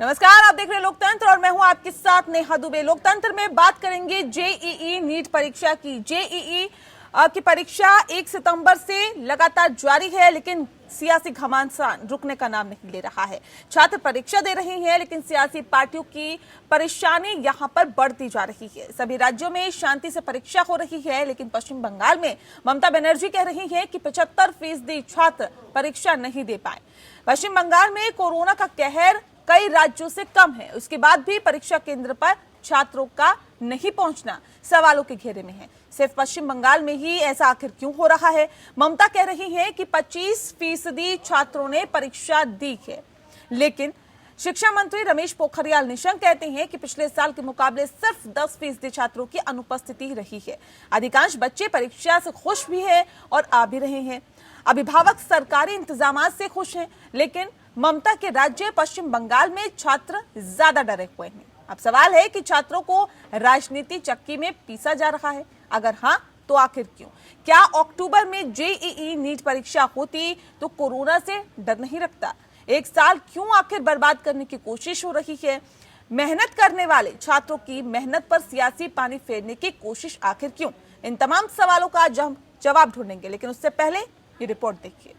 नमस्कार, आप देख रहे हैं लोकतंत्र और मैं हूं आपके साथ नेहा दुबे। लोकतंत्र में बात करेंगे जेईई नीट परीक्षा की। जेईई की परीक्षा 1 सितंबर से लगातार जारी है, लेकिन सियासी घमासान रुकने का नाम नहीं ले रहा है। छात्र परीक्षा दे रहे हैं, लेकिन सियासी पार्टियों की परेशानी यहां पर बढ़ती जा रही है। सभी राज्यों में शांति से परीक्षा हो रही है, लेकिन पश्चिम बंगाल में ममता बनर्जी कह रही हैं कि 75% छात्र परीक्षा नहीं दे पाए। पश्चिम बंगाल में कोरोना का कहर कई राज्यों से कम है, उसके बाद भी परीक्षा केंद्र पर छात्रों का नहीं पहुंचना सवालों के घेरे में है। सिर्फ पश्चिम बंगाल में ही ऐसा आखिर क्यों हो रहा है? ममता कह रही हैं कि 25% छात्रों ने परीक्षा दी है, लेकिन शिक्षा मंत्री रमेश पोखरियाल निशंक कहते हैं कि पिछले साल के मुकाबले सिर्फ 10% छात्रों की अनुपस्थिति रही है। अधिकांश बच्चे परीक्षा से खुश भी हैं और आ भी रहे हैं। अभिभावक सरकारी इंतजाम से खुश हैं, लेकिन ममता के राज्य पश्चिम बंगाल में छात्र ज्यादा डरे हुए हैं। अब सवाल है कि छात्रों को राजनीति चक्की में पीसा जा रहा है। अगर हाँ, तो आखिर क्यों? क्या अक्टूबर में जेईई नीट परीक्षा होती तो कोरोना से डर नहीं लगता? एक साल क्यों आखिर बर्बाद करने की कोशिश हो रही है? मेहनत करने वाले छात्रों की मेहनत पर सियासी पानी फेरने की कोशिश आखिर क्यों? इन तमाम सवालों का आज हम जवाब ढूंढेंगे, लेकिन उससे पहले ये रिपोर्ट देखिए।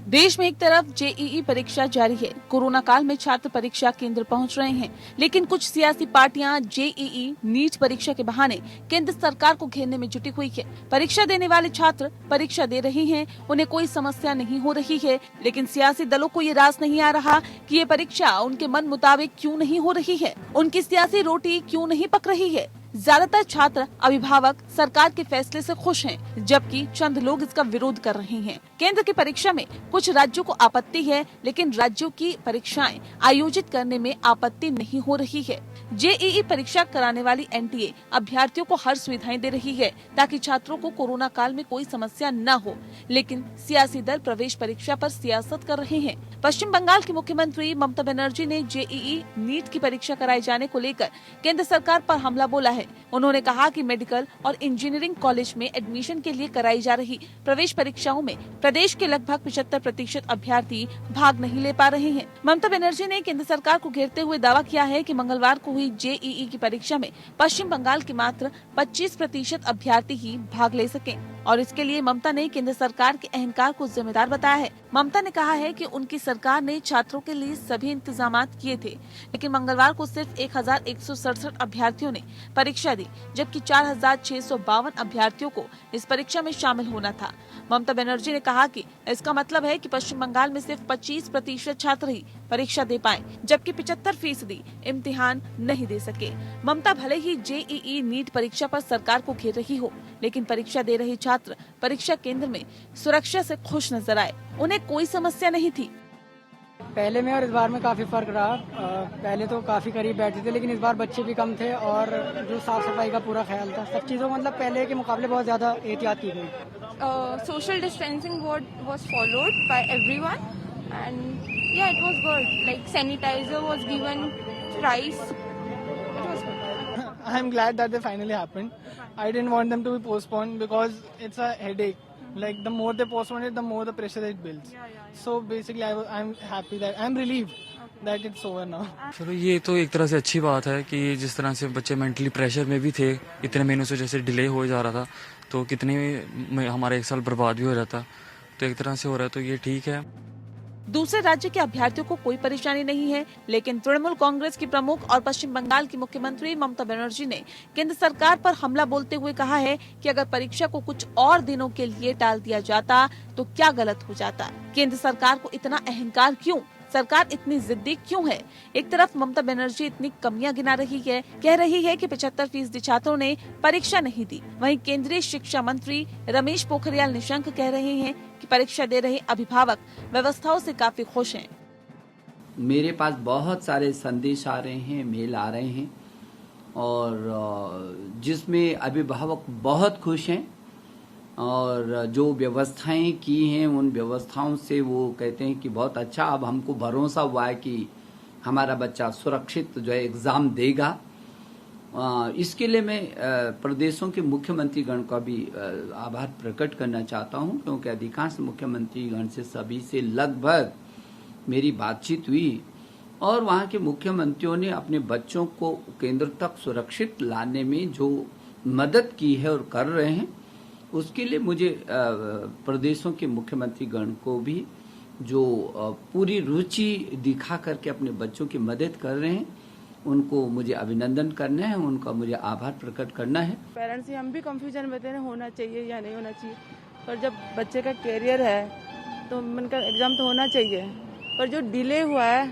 देश में एक तरफ जेईई परीक्षा जारी है, कोरोना काल में छात्र परीक्षा केंद्र पहुंच रहे हैं, लेकिन कुछ सियासी पार्टियां जेईई नीट परीक्षा के बहाने केंद्र सरकार को घेरने में जुटी हुई है। परीक्षा देने वाले छात्र परीक्षा दे रहे हैं, उन्हें कोई समस्या नहीं हो रही है, लेकिन सियासी दलों को ये रास नहीं आ रहा कि ये परीक्षा उनके मन मुताबिक क्यों नहीं हो रही है, उनकी सियासी रोटी क्यों नहीं पक रही है। ज्यादातर छात्र अभिभावक सरकार के फैसले से खुश हैं, जबकि चंद लोग इसका विरोध कर रहे हैं। केंद्र की परीक्षा में कुछ राज्यों को आपत्ति है, लेकिन राज्यों की परीक्षाएं आयोजित करने में आपत्ति नहीं हो रही है। जेईई परीक्षा कराने वाली एनटीए अभ्यर्थियों को हर सुविधाएं दे रही है ताकि छात्रों को कोरोना काल में कोई समस्या न हो, लेकिन सियासी दल प्रवेश परीक्षा पर सियासत कर रहे हैं। पश्चिम बंगाल की मुख्यमंत्री ममता बनर्जी ने जेईई नीट की परीक्षा कराए जाने को लेकर केंद्र सरकार पर हमला बोला है। उन्होंने कहा कि मेडिकल और इंजीनियरिंग कॉलेज में एडमिशन के लिए कराई जा रही प्रवेश परीक्षाओं में प्रदेश के लगभग 75% अभ्यर्थी भाग नहीं ले पा रहे हैं। ममता बनर्जी ने केंद्र सरकार को घेरते हुए दावा किया है कि मंगलवार को हुई जेईई की परीक्षा में पश्चिम बंगाल के मात्र 25% अभ्यर्थी ही भाग ले सके, और इसके लिए ममता ने केंद्र सरकार के अहंकार को जिम्मेदार बताया है। ममता ने कहा है कि उनकी सरकार ने छात्रों के लिए सभी इंतजाम किए थे, लेकिन मंगलवार को सिर्फ 1167 अभ्यर्थियों ने परीक्षा दी, जबकि 4652 अभ्यर्थियों को इस परीक्षा में शामिल होना था। ममता बनर्जी ने कहा कि इसका मतलब है कि पश्चिम बंगाल में सिर्फ 25% छात्र ही परीक्षा दे पाए, जबकि 75% इम्तिहान नहीं दे सके। ममता भले ही जेईई नीट परीक्षा पर सरकार को घेर रही हो, लेकिन परीक्षा दे रहे छात्र परीक्षा केंद्र में सुरक्षा से खुश नजर आए। उन्हें कोई समस्या नहीं थी। पहले में और इस बार में काफ़ी फ़र्क रहा। पहले तो काफ़ी करीब बैठते थे, लेकिन इस बार बच्चे भी कम थे और जो साफ़ सफाई का पूरा ख्याल था, सब चीज़ों मतलब पहले के मुकाबले बहुत ज़्यादा एहतियात की गई। Social distancing was followed by everyone, and yeah, it was good. Like sanitizer was given thrice. It was good. I'm glad that they finally happened. I didn't want them to be postponed because it's a headache. Like the more they postpone it, the more the pressure it builds. So basically, I'm happy that I'm relieved that it's over now. चलो, ये तो एक तरह से अच्छी बात है कि जिस तरह से बच्चे मेंटली प्रेशर में भी थे, इतने महीनों से जैसे डिले हो जा रहा था, तो कितने हमारा एक साल बर्बाद भी हो जाता, तो एक तरह से हो रहा है, तो ये ठीक है। दूसरे राज्य के अभ्यर्थियों को कोई परेशानी नहीं है, लेकिन तृणमूल कांग्रेस की प्रमुख और पश्चिम बंगाल की मुख्यमंत्री ममता बनर्जी ने केंद्र सरकार पर हमला बोलते हुए कहा है कि अगर परीक्षा को कुछ और दिनों के लिए टाल दिया जाता तो क्या गलत हो जाता। केंद्र सरकार को इतना अहंकार क्यों? सरकार इतनी जिद्दी क्यों है? एक तरफ ममता बनर्जी इतनी कमियां गिना रही है, कह रही है कि 75% छात्रों ने परीक्षा नहीं दी, वहीं केंद्रीय शिक्षा मंत्री रमेश पोखरियाल निशंक कह रहे हैं कि परीक्षा दे रहे अभिभावक व्यवस्थाओं से काफी खुश हैं। मेरे पास बहुत सारे संदेश आ रहे हैं, मेल आ रहे हैं, और जिसमें अभिभावक बहुत खुश हैं और जो व्यवस्थाएं की हैं उन व्यवस्थाओं से वो कहते हैं कि बहुत अच्छा, अब हमको भरोसा हुआ है कि हमारा बच्चा सुरक्षित जो है एग्ज़ाम देगा। इसके लिए मैं प्रदेशों के मुख्यमंत्रीगण का भी आभार प्रकट करना चाहता हूं, क्योंकि अधिकांश मुख्यमंत्रीगण से सभी से लगभग मेरी बातचीत हुई और वहां के मुख्यमंत्रियों ने अपने बच्चों को केंद्र तक सुरक्षित लाने में जो मदद की है और कर रहे हैं, उसके लिए मुझे प्रदेशों के मुख्यमंत्रीगण को भी जो पूरी रुचि दिखा करके अपने बच्चों की मदद कर रहे हैं, उनको मुझे अभिनंदन करना है, उनका मुझे आभार प्रकट करना है। पेरेंट्स से हम भी कंफ्यूजन में थे होना चाहिए या नहीं होना चाहिए, पर जब बच्चे का कैरियर है तो उनका एग्ज़ाम तो होना चाहिए, पर जो डिले हुआ है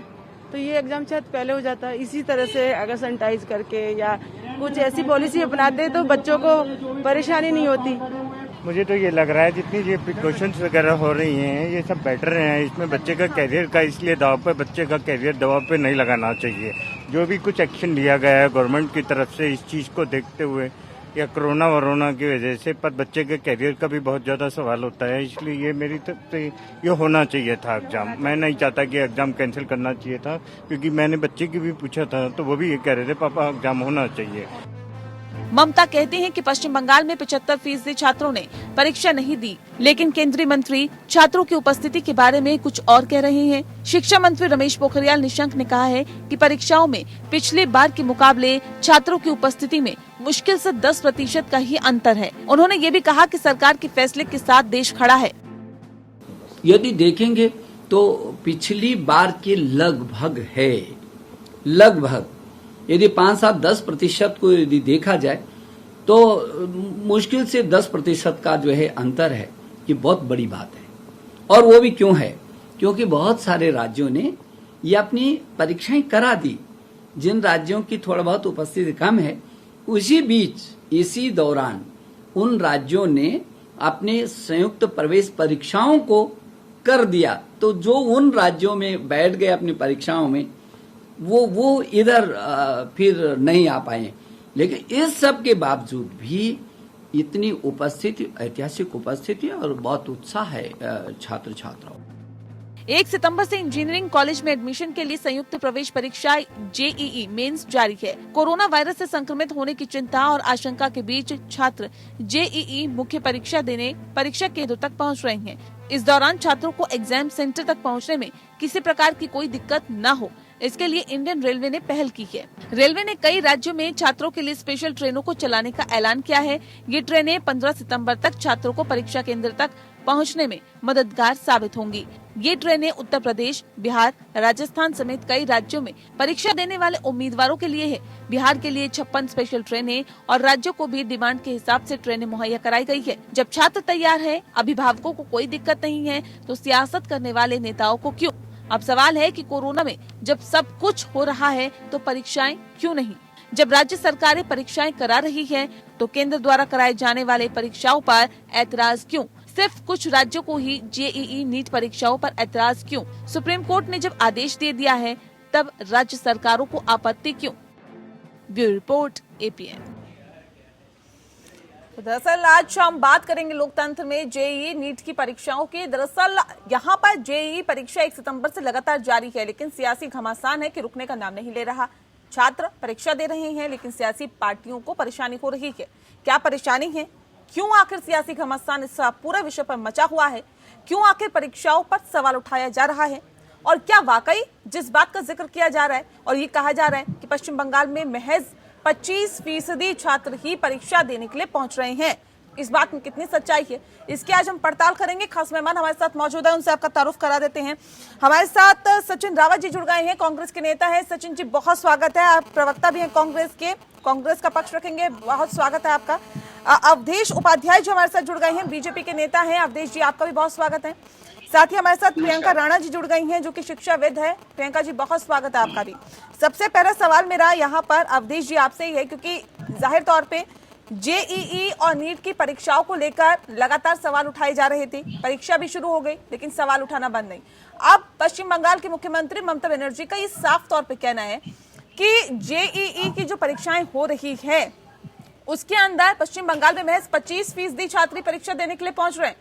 तो ये एग्ज़ाम शायद पहले हो जाता है। इसी तरह से अगर सैनिटाइज करके या कुछ ऐसी पॉलिसी अपनाते तो बच्चों को परेशानी नहीं होती। मुझे तो ये लग रहा है जितनी ये प्रिकॉशंस वगैरह हो रही हैं ये सब बेटर हैं। इसमें बच्चे का कैरियर का इसलिए दबाव पे बच्चे का कैरियर दबाव पे नहीं लगाना चाहिए। जो भी कुछ एक्शन लिया गया है गवर्नमेंट की तरफ से इस चीज़ को देखते हुए या कोरोना वरोना की वजह से, पर बच्चे के कैरियर का भी बहुत ज़्यादा सवाल होता है, इसलिए ये मेरी तरफ से ये होना चाहिए था एग्ज़ाम। मैं नहीं चाहता कि एग्ज़ाम कैंसिल करना चाहिए था, क्योंकि मैंने बच्चे की भी पूछा था तो वो भी ये कह रहे थे पापा एग्ज़ाम होना चाहिए। ममता कहती हैं कि पश्चिम बंगाल में 75% छात्रों ने परीक्षा नहीं दी, लेकिन केंद्रीय मंत्री छात्रों की उपस्थिति के बारे में कुछ और कह रहे हैं। शिक्षा मंत्री रमेश पोखरियाल निशंक ने कहा है कि परीक्षाओं में पिछले बार के मुकाबले छात्रों की उपस्थिति में मुश्किल से 10% का ही अंतर है। उन्होंने ये भी कहा कि सरकार के फैसले के साथ देश खड़ा है। यदि देखेंगे तो पिछली बार के लगभग है, लगभग यदि 5-7-10% को यदि देखा जाए तो मुश्किल से 10% का जो है अंतर है। ये बहुत बड़ी बात है। और वो भी क्यों है? क्योंकि बहुत सारे राज्यों ने ये अपनी परीक्षाएं करा दी। जिन राज्यों की थोड़ा बहुत उपस्थिति कम है, उसी बीच इसी दौरान उन राज्यों ने अपने संयुक्त प्रवेश परीक्षाओं को कर दिया। तो जो उन राज्यों में बैठ गए अपनी परीक्षाओं में वो इधर फिर नहीं आ पाए। लेकिन इस सब के बावजूद भी इतनी उपस्थिति, ऐतिहासिक उपस्थिति और बहुत उत्साह है छात्र छात्राओं। 1 सितंबर से इंजीनियरिंग कॉलेज में एडमिशन के लिए संयुक्त प्रवेश परीक्षा जेईई मेंस जारी है। कोरोना वायरस से संक्रमित होने की चिंता और आशंका के बीच छात्र जेईई मुख्य परीक्षा देने परीक्षा केंद्र तक पहुंच रहे हैं। इस दौरान छात्रों को एग्जाम सेंटर तक पहुंचने में किसी प्रकार की कोई दिक्कत न हो, इसके लिए इंडियन रेलवे ने पहल की है। रेलवे ने कई राज्यों में छात्रों के लिए स्पेशल ट्रेनों को चलाने का ऐलान किया है। ये ट्रेनें 15 सितंबर तक छात्रों को परीक्षा केंद्र तक पहुंचने में मददगार साबित होंगी। ये ट्रेनें उत्तर प्रदेश, बिहार, राजस्थान समेत कई राज्यों में परीक्षा देने वाले उम्मीदवारों के लिए है। बिहार के लिए 56 स्पेशल ट्रेनें और राज्यों को भी डिमांड के हिसाब से ट्रेनें मुहैया कराई गई है। जब छात्र तैयार है, अभिभावकों को कोई दिक्कत नहीं है, तो सियासत करने वाले नेताओं को क्यों? अब सवाल है कि कोरोना में जब सब कुछ हो रहा है तो परीक्षाएं क्यों नहीं? जब राज्य सरकारें परीक्षाएं करा रही है तो केंद्र द्वारा कराए जाने वाले परीक्षाओं पर ऐतराज क्यों? सिर्फ कुछ राज्यों को ही जेईई नीट परीक्षाओं पर ऐतराज क्यों? सुप्रीम कोर्ट ने जब आदेश दे दिया है तब राज्य सरकारों को आपत्ति क्यों? Bureau report, APN. तो दरअसल आज हम बात करेंगे लोकतंत्र में जेईई नीट की परीक्षाओं की। दरअसल यहाँ पर जेईई परीक्षा 1 सितंबर से लगातार जारी है, लेकिन सियासी घमासान है कि रुकने का नाम नहीं ले रहा। छात्र परीक्षा दे रहे हैं, लेकिन सियासी पार्टियों को परेशानी हो रही है। क्या परेशानी है? क्यों आखिर सियासी घमासान इस पूरे विषय पर मचा हुआ है? क्यों आखिर परीक्षाओं पर सवाल उठाया जा रहा है? और क्या वाकई जिस बात का जिक्र किया जा रहा है और ये कहा जा रहा है कि पश्चिम बंगाल में महज 25% छात्र ही परीक्षा देने के लिए पहुंच रहे हैं, इस बात में कितनी सच्चाई है, इसकी आज हम पड़ताल करेंगे। खास मेहमान हमारे साथ मौजूद है, उनसे आपका तारुफ करा देते हैं। हमारे साथ सचिन रावत जी जुड़ गए हैं, कांग्रेस के नेता हैं। सचिन जी, बहुत स्वागत है। आप प्रवक्ता भी हैं कांग्रेस के, कांग्रेस का पक्ष रखेंगे, बहुत स्वागत है आपका। अवधेश उपाध्याय जी हमारे साथ जुड़ गए हैं, बीजेपी के नेता हैं। अवधेश जी, आपका भी बहुत स्वागत है। साथ ही हमारे साथ प्रियंका राणा जी जुड़ गई हैं, जो कि शिक्षाविद है। प्रियंका जी, बहुत स्वागत है आपका भी। सबसे पहला सवाल मेरा यहाँ पर अवधेश जी आपसे ही है, क्योंकि जाहिर तौर पे जेईई और नीट की परीक्षाओं को लेकर लगातार सवाल उठाए जा रहे थे। परीक्षा भी शुरू हो गई, लेकिन सवाल उठाना बंद नहीं। अब पश्चिम बंगाल की मुख्यमंत्री ममता बनर्जी का ये साफ तौर पे कहना है कि जेईई की जो परीक्षाएं हो रही है उसके अंदर पश्चिम बंगाल में महज 25% छात्र परीक्षा देने के लिए पहुंच रहे हैं।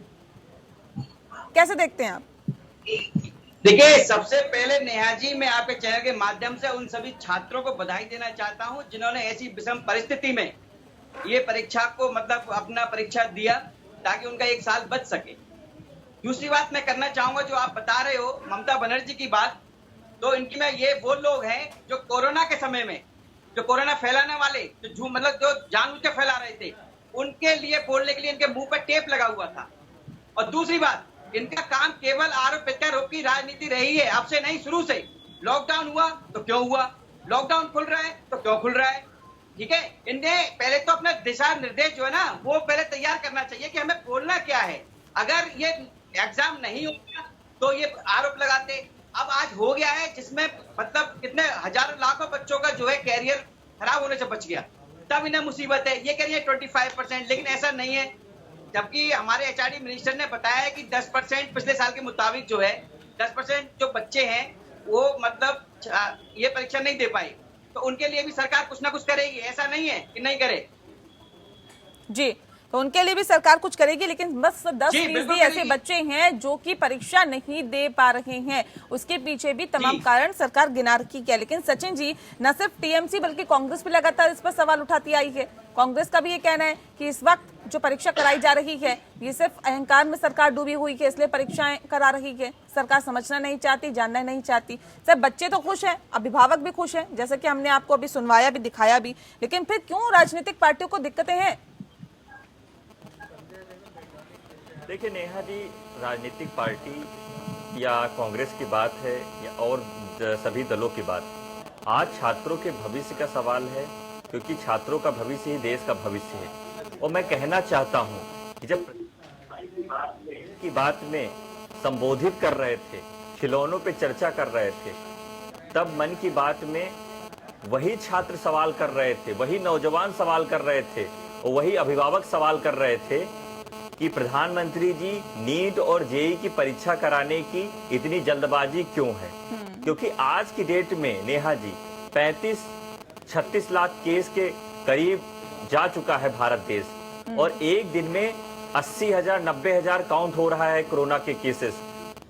कैसे देखते हैं आप? देखिए, सबसे पहले नेहा जी, मैं आपके चैनल के माध्यम से उन सभी छात्रों को बधाई देना चाहता हूं जिन्होंने ऐसी विषम परिस्थिति में ये परीक्षा को मतलब अपना परीक्षा दिया ताकि उनका एक साल बच सके। दूसरी बात मैं करना चाहूंगा, जो आप बता रहे हो ममता बनर्जी की बात, तो इनकी में ये वो लोग हैं जो कोरोना के समय में जो कोरोना फैलाने वाले जो मतलब जो जानबूझ के फैला रहे थे, उनके लिए बोलने के लिए इनके मुंह पर टेप लगा हुआ था। और दूसरी बात, इनका काम केवल आरोप प्रत्यारोप की राजनीति रही है, अब से नहीं, शुरू से। लॉकडाउन हुआ तो क्यों हुआ, लॉकडाउन खुल रहा है तो क्यों खुल रहा है, ठीक है। इन्हें पहले तो अपना दिशा निर्देश जो है ना वो पहले तैयार करना चाहिए कि हमें बोलना क्या है। अगर ये एग्जाम नहीं होगा तो ये आरोप लगाते। अब आज हो गया है जिसमें मतलब कितने हजारों लाखों बच्चों का जो है कैरियर खराब होने से बच गया, तब इन्हें मुसीबत है। ये कह रही है 25%, लेकिन ऐसा नहीं है, जबकि हमारे एचआरडी मिनिस्टर ने बताया है कि 10% पिछले साल के मुताबिक जो है 10% जो बच्चे हैं वो मतलब ये परीक्षा नहीं दे पाए, तो उनके लिए भी सरकार कुछ ना कुछ करेगी, ऐसा नहीं है कि नहीं करे। जी, तो उनके लिए भी सरकार कुछ करेगी, लेकिन बस 10% ऐसे बच्चे हैं जो कि परीक्षा नहीं दे पा रहे हैं, उसके पीछे भी तमाम कारण सरकार गिना रखी है। लेकिन सचिन जी, न सिर्फ टीएमसी बल्कि कांग्रेस भी लगातार इस पर सवाल उठाती आई है। कांग्रेस का भी ये कहना है कि इस वक्त जो परीक्षा कराई जा रही है ये सिर्फ अहंकार में सरकार डूबी हुई है, इसलिए परीक्षाएं करा रही है। सरकार समझना नहीं चाहती, जानना नहीं चाहती। सर, बच्चे तो खुश हैं, अभिभावक भी खुश हैं, जैसे कि हमने आपको अभी सुनवाया भी, दिखाया भी, लेकिन फिर क्यों राजनीतिक पार्टियों को दिक्कतें हैं? देखिए नेहा जी, राजनीतिक पार्टी या कांग्रेस की बात है या और सभी दलों की बात, आज छात्रों के भविष्य का सवाल है, क्योंकि छात्रों का भविष्य ही देश का भविष्य है। और मैं कहना चाहता हूं कि जब की बात में संबोधित कर रहे थे, खिलौनों पे चर्चा कर रहे थे, तब मन की बात में वही छात्र सवाल कर रहे थे, वही नौजवान सवाल कर रहे थे और वही अभिभावक सवाल कर रहे थे कि प्रधानमंत्री जी नीट और जेईई की परीक्षा कराने की इतनी जल्दबाजी क्यों है। क्योंकि आज की डेट में नेहा जी 35-36 लाख केस के करीब जा चुका है भारत देश, और एक दिन में 80,000 90,000 काउंट हो रहा है कोरोना के केसेस।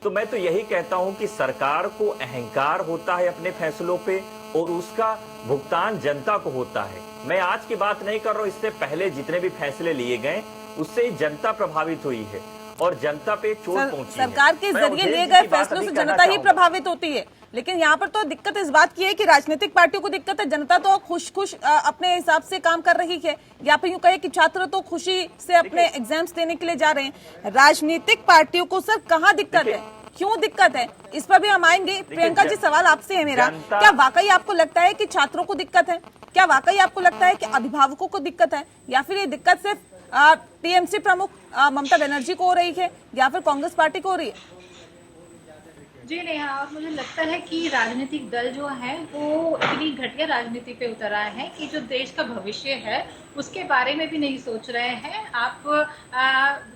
तो मैं तो यही कहता हूं कि सरकार को अहंकार होता है अपने फैसलों पे और उसका भुगतान जनता को होता है। मैं आज की बात नहीं कर रहा हूं, इससे पहले जितने भी फैसले लिए गए उससे जनता प्रभावित हुई है और जनता पे चोट पहुंची है। सरकार के जरिए लिए गए फैसलों से जनता ही प्रभावित होती है, लेकिन यहाँ पर तो दिक्कत इस बात की है कि राजनीतिक पार्टियों को दिक्कत है। जनता तो खुश अपने हिसाब से काम कर रही है, या फिर यूं कहे कि छात्र तो खुशी से अपने एग्जाम्स देने के लिए जा रहे हैं। राजनीतिक पार्टियों को सर कहाँ दिक्कत है, क्यों दिक्कत है, इस पर भी हम आएंगे। प्रियंका जी, सवाल आपसे है मेरा, क्या वाकई आपको लगता है कि छात्रों को दिक्कत है? क्या वाकई आपको लगता है कि अभिभावकों को दिक्कत है, या फिर ये दिक्कत सिर्फ टीएमसी प्रमुख ममता बनर्जी को हो रही है या फिर कांग्रेस पार्टी को हो रही है? जी नेहा, और मुझे लगता है कि राजनीतिक दल जो है वो इतनी घटिया राजनीति पे उतर आए हैं कि जो देश का भविष्य है उसके बारे में भी नहीं सोच रहे हैं। आप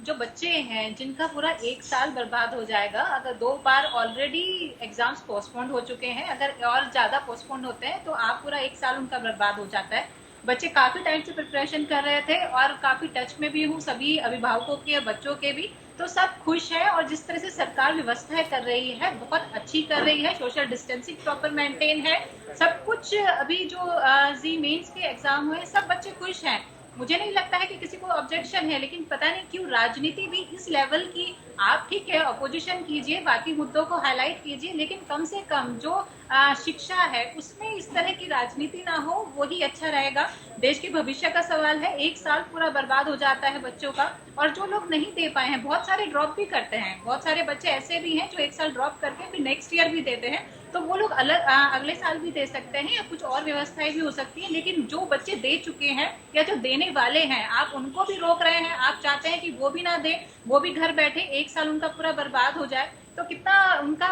जो बच्चे हैं जिनका पूरा एक साल बर्बाद हो जाएगा, अगर 2 बार ऑलरेडी एग्जाम्स पोस्टपोन्ड हो चुके हैं, अगर और ज़्यादा पोस्टपोन्ड होते हैं तो आप पूरा एक साल उनका बर्बाद हो जाता है। बच्चे काफ़ी टाइम से प्रिपरेशन कर रहे थे और काफ़ी टच में भी हूँ सभी अभिभावकों के और बच्चों के भी, तो सब खुश है। और जिस तरह से सरकार व्यवस्थाएं कर रही है बहुत अच्छी कर रही है, सोशल डिस्टेंसिंग प्रॉपर मेंटेन है, सब कुछ। अभी जो जी मेंस के एग्जाम हुए सब बच्चे खुश हैं, मुझे नहीं लगता है कि किसी को ऑब्जेक्शन है। लेकिन पता नहीं क्यों राजनीति भी इस लेवल की, आप ठीक है ऑपोजिशन कीजिए, बाकी मुद्दों को हाईलाइट कीजिए, लेकिन कम से कम जो शिक्षा है उसमें इस तरह की राजनीति ना हो, वही अच्छा रहेगा। देश के भविष्य का सवाल है, एक साल पूरा बर्बाद हो जाता है बच्चों का, और जो लोग नहीं दे पाए हैं, बहुत सारे ड्रॉप भी करते हैं, बहुत सारे बच्चे ऐसे भी हैं जो एक साल ड्रॉप करके फिर नेक्स्ट ईयर भी देते हैं, तो वो लोग अगले साल भी दे सकते हैं या कुछ और व्यवस्थाएं भी हो सकती हैं। लेकिन जो बच्चे दे चुके हैं या जो देने वाले हैं, आप उनको भी रोक रहे हैं। आप चाहते हैं कि वो भी ना दे, वो भी घर बैठे, एक साल उनका पूरा बर्बाद हो जाए, तो कितना उनका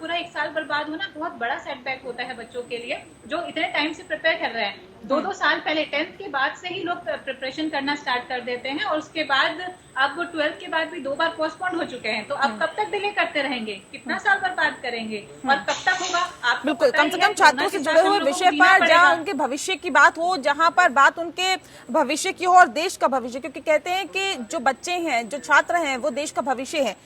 पूरा एक साल बर्बाद होना बहुत बड़ा सेटबैक होता है बच्चों के लिए जो इतने टाइम से प्रिपेयर कर रहे हैं। 2-2 साल पहले 10th के बाद से ही लोग प्रिपरेशन करना स्टार्ट कर देते हैं, और उसके बाद अब 12th के बाद भी 2 बार पोस्टपोन्ड हो चुके हैं। तो अब कब तक डिले करते रहेंगे, कितना साल बर्बाद करेंगे और कब तक होगा? आप बिल्कुल, कम से कम छात्रों से जुड़े हुए विषय पर जहाँ उनके भविष्य की बात हो, जहाँ पर बात उनके भविष्य की हो और देश का भविष्य, क्योंकि कहते हैं कि जो बच्चे हैं, जो छात्र हैं, वो देश का भविष्य है।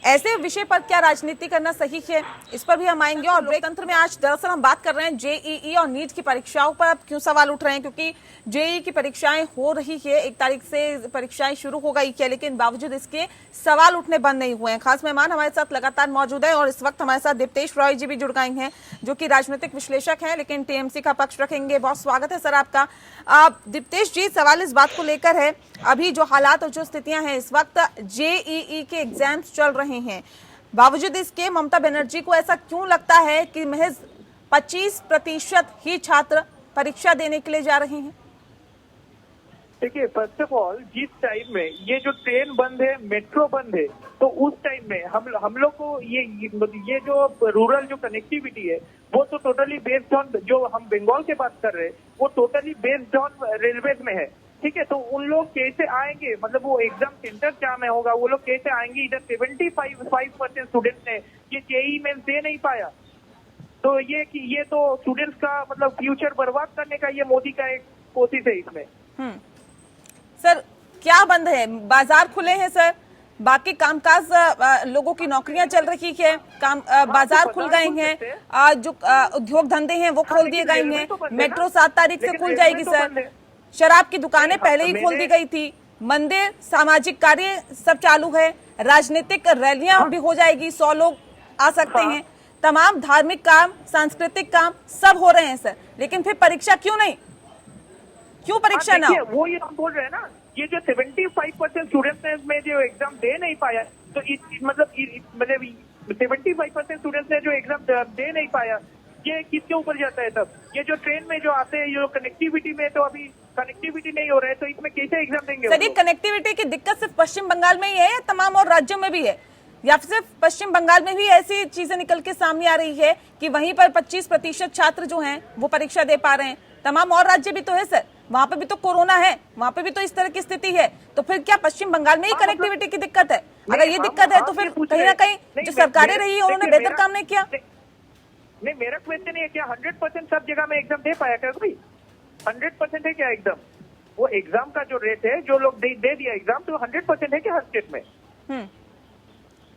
ऐसे विषय पर क्या राजनीति करना सही है, इस पर भी हम आएंगे। और लोकतंत्र में आज दरअसल हम बात कर रहे हैं जेईई और नीट की परीक्षाओं पर। अब क्यों सवाल उठ रहे हैं, क्योंकि जेईई की परीक्षाएं हो रही है, 1 तारीख से परीक्षाएं शुरू हो गई है, लेकिन बावजूद इसके सवाल उठने बंद नहीं हुए हैं। खास मेहमान हमारे साथ लगातार मौजूद है और इस वक्त हमारे साथ दीप्तेश रॉय जी भी जुड़ गए हैं, जो कि राजनीतिक विश्लेषक हैं लेकिन टीएमसी का पक्ष रखेंगे। बहुत स्वागत है सर आपका। दीप्तेश जी, सवाल इस बात को लेकर है, अभी जो हालात और जो स्थितियां हैं, इस वक्त जेईई के एग्जाम्स चल रहे हैं, बावजूद इसके ममता बनर्जी को ऐसा क्यों लगता है कि महज 25% ही छात्र परीक्षा देने के लिए जा रहे हैं? देखिए, फर्स्ट ऑफ ऑल जिस टाइम में ये जो ट्रेन बंद है, मेट्रो बंद है, तो उस टाइम में हम लोग को ये जो रूरल जो कनेक्टिविटी है वो तो टोटली बेस्ड ऑन, जो हम बंगाल के बात कर रहे हैं वो टोटली बेस्ड ऑन रेलवे में है। ठीक है, तो उन लोग कैसे आएंगे, मतलब वो एग्जाम सेंटर क्या में होगा, वो लोग कैसे आएंगे? इधर 75% स्टूडेंट्स ने ये जेईई मेंस दे नहीं पाया, तो ये तो स्टूडेंट्स का मतलब फ्यूचर बर्बाद करने का ये मोदी का एक कोशिश है इसमें। सर, क्या बंद है? बाजार खुले हैं सर, बाकी कामकाज लोगों की नौकरियां चल रही है, बाजार खुल गए हैं, जो उद्योग धंधे हैं वो खोल दिए गए हैं। मेट्रो 7 तारीख से खुल जाएगी सर, शराब की दुकानें पहले ही खोल दी गई थी, मंदिर, सामाजिक कार्य सब चालू है, राजनीतिक रैलियां भी हो जाएगी, 100 लोग आ सकते हैं, तमाम धार्मिक काम, सांस्कृतिक काम सब हो रहे हैं सर, लेकिन फिर परीक्षा क्यों नहीं? क्यों परीक्षा ना हो? वो ये हम बोल रहे हैं ना, ये जो 75% स्टूडेंट्स ने में जो एग्जाम दे नहीं पाया, तो मतलब 75% स्टूडेंट्स ने जो एग्जाम दे नहीं पाया, ये किसके ऊपर जाता है? तब ये जो ट्रेन में जो आते हैं, जो कनेक्टिविटी में, तो अभी कनेक्टिविटी नहीं हो रहा है, तो इसमें कैसे एग्जाम देंगे? सर, ये कनेक्टिविटी की दिक्कत सिर्फ पश्चिम बंगाल में ही है या तमाम और राज्यों में भी है, या सिर्फ पश्चिम बंगाल में भी ऐसी चीजें निकल के सामने आ रही है कि वहीं पर 25% छात्र जो हैं वो परीक्षा दे पा रहे हैं? तमाम और राज्य भी तो है सर, वहां पे भी तो कोरोना है, वहां पे भी तो इस तरह की स्थिति है, तो फिर क्या पश्चिम बंगाल में ही कनेक्टिविटी की दिक्कत है? अगर ये दिक्कत है तो फिर कहीं ना कहीं जो सरकारें रही है उन्होंने बेहतर काम नहीं किया। नहीं, मेरा क्वेश्चन है क्या 100% सब जगह में एग्जाम दे पाया क्या कोई? 100% है क्या एकदम? वो एग्जाम का जो रेट है, जो लोग दे दिया एग्जाम, तो 100% है क्या हर स्टेट में?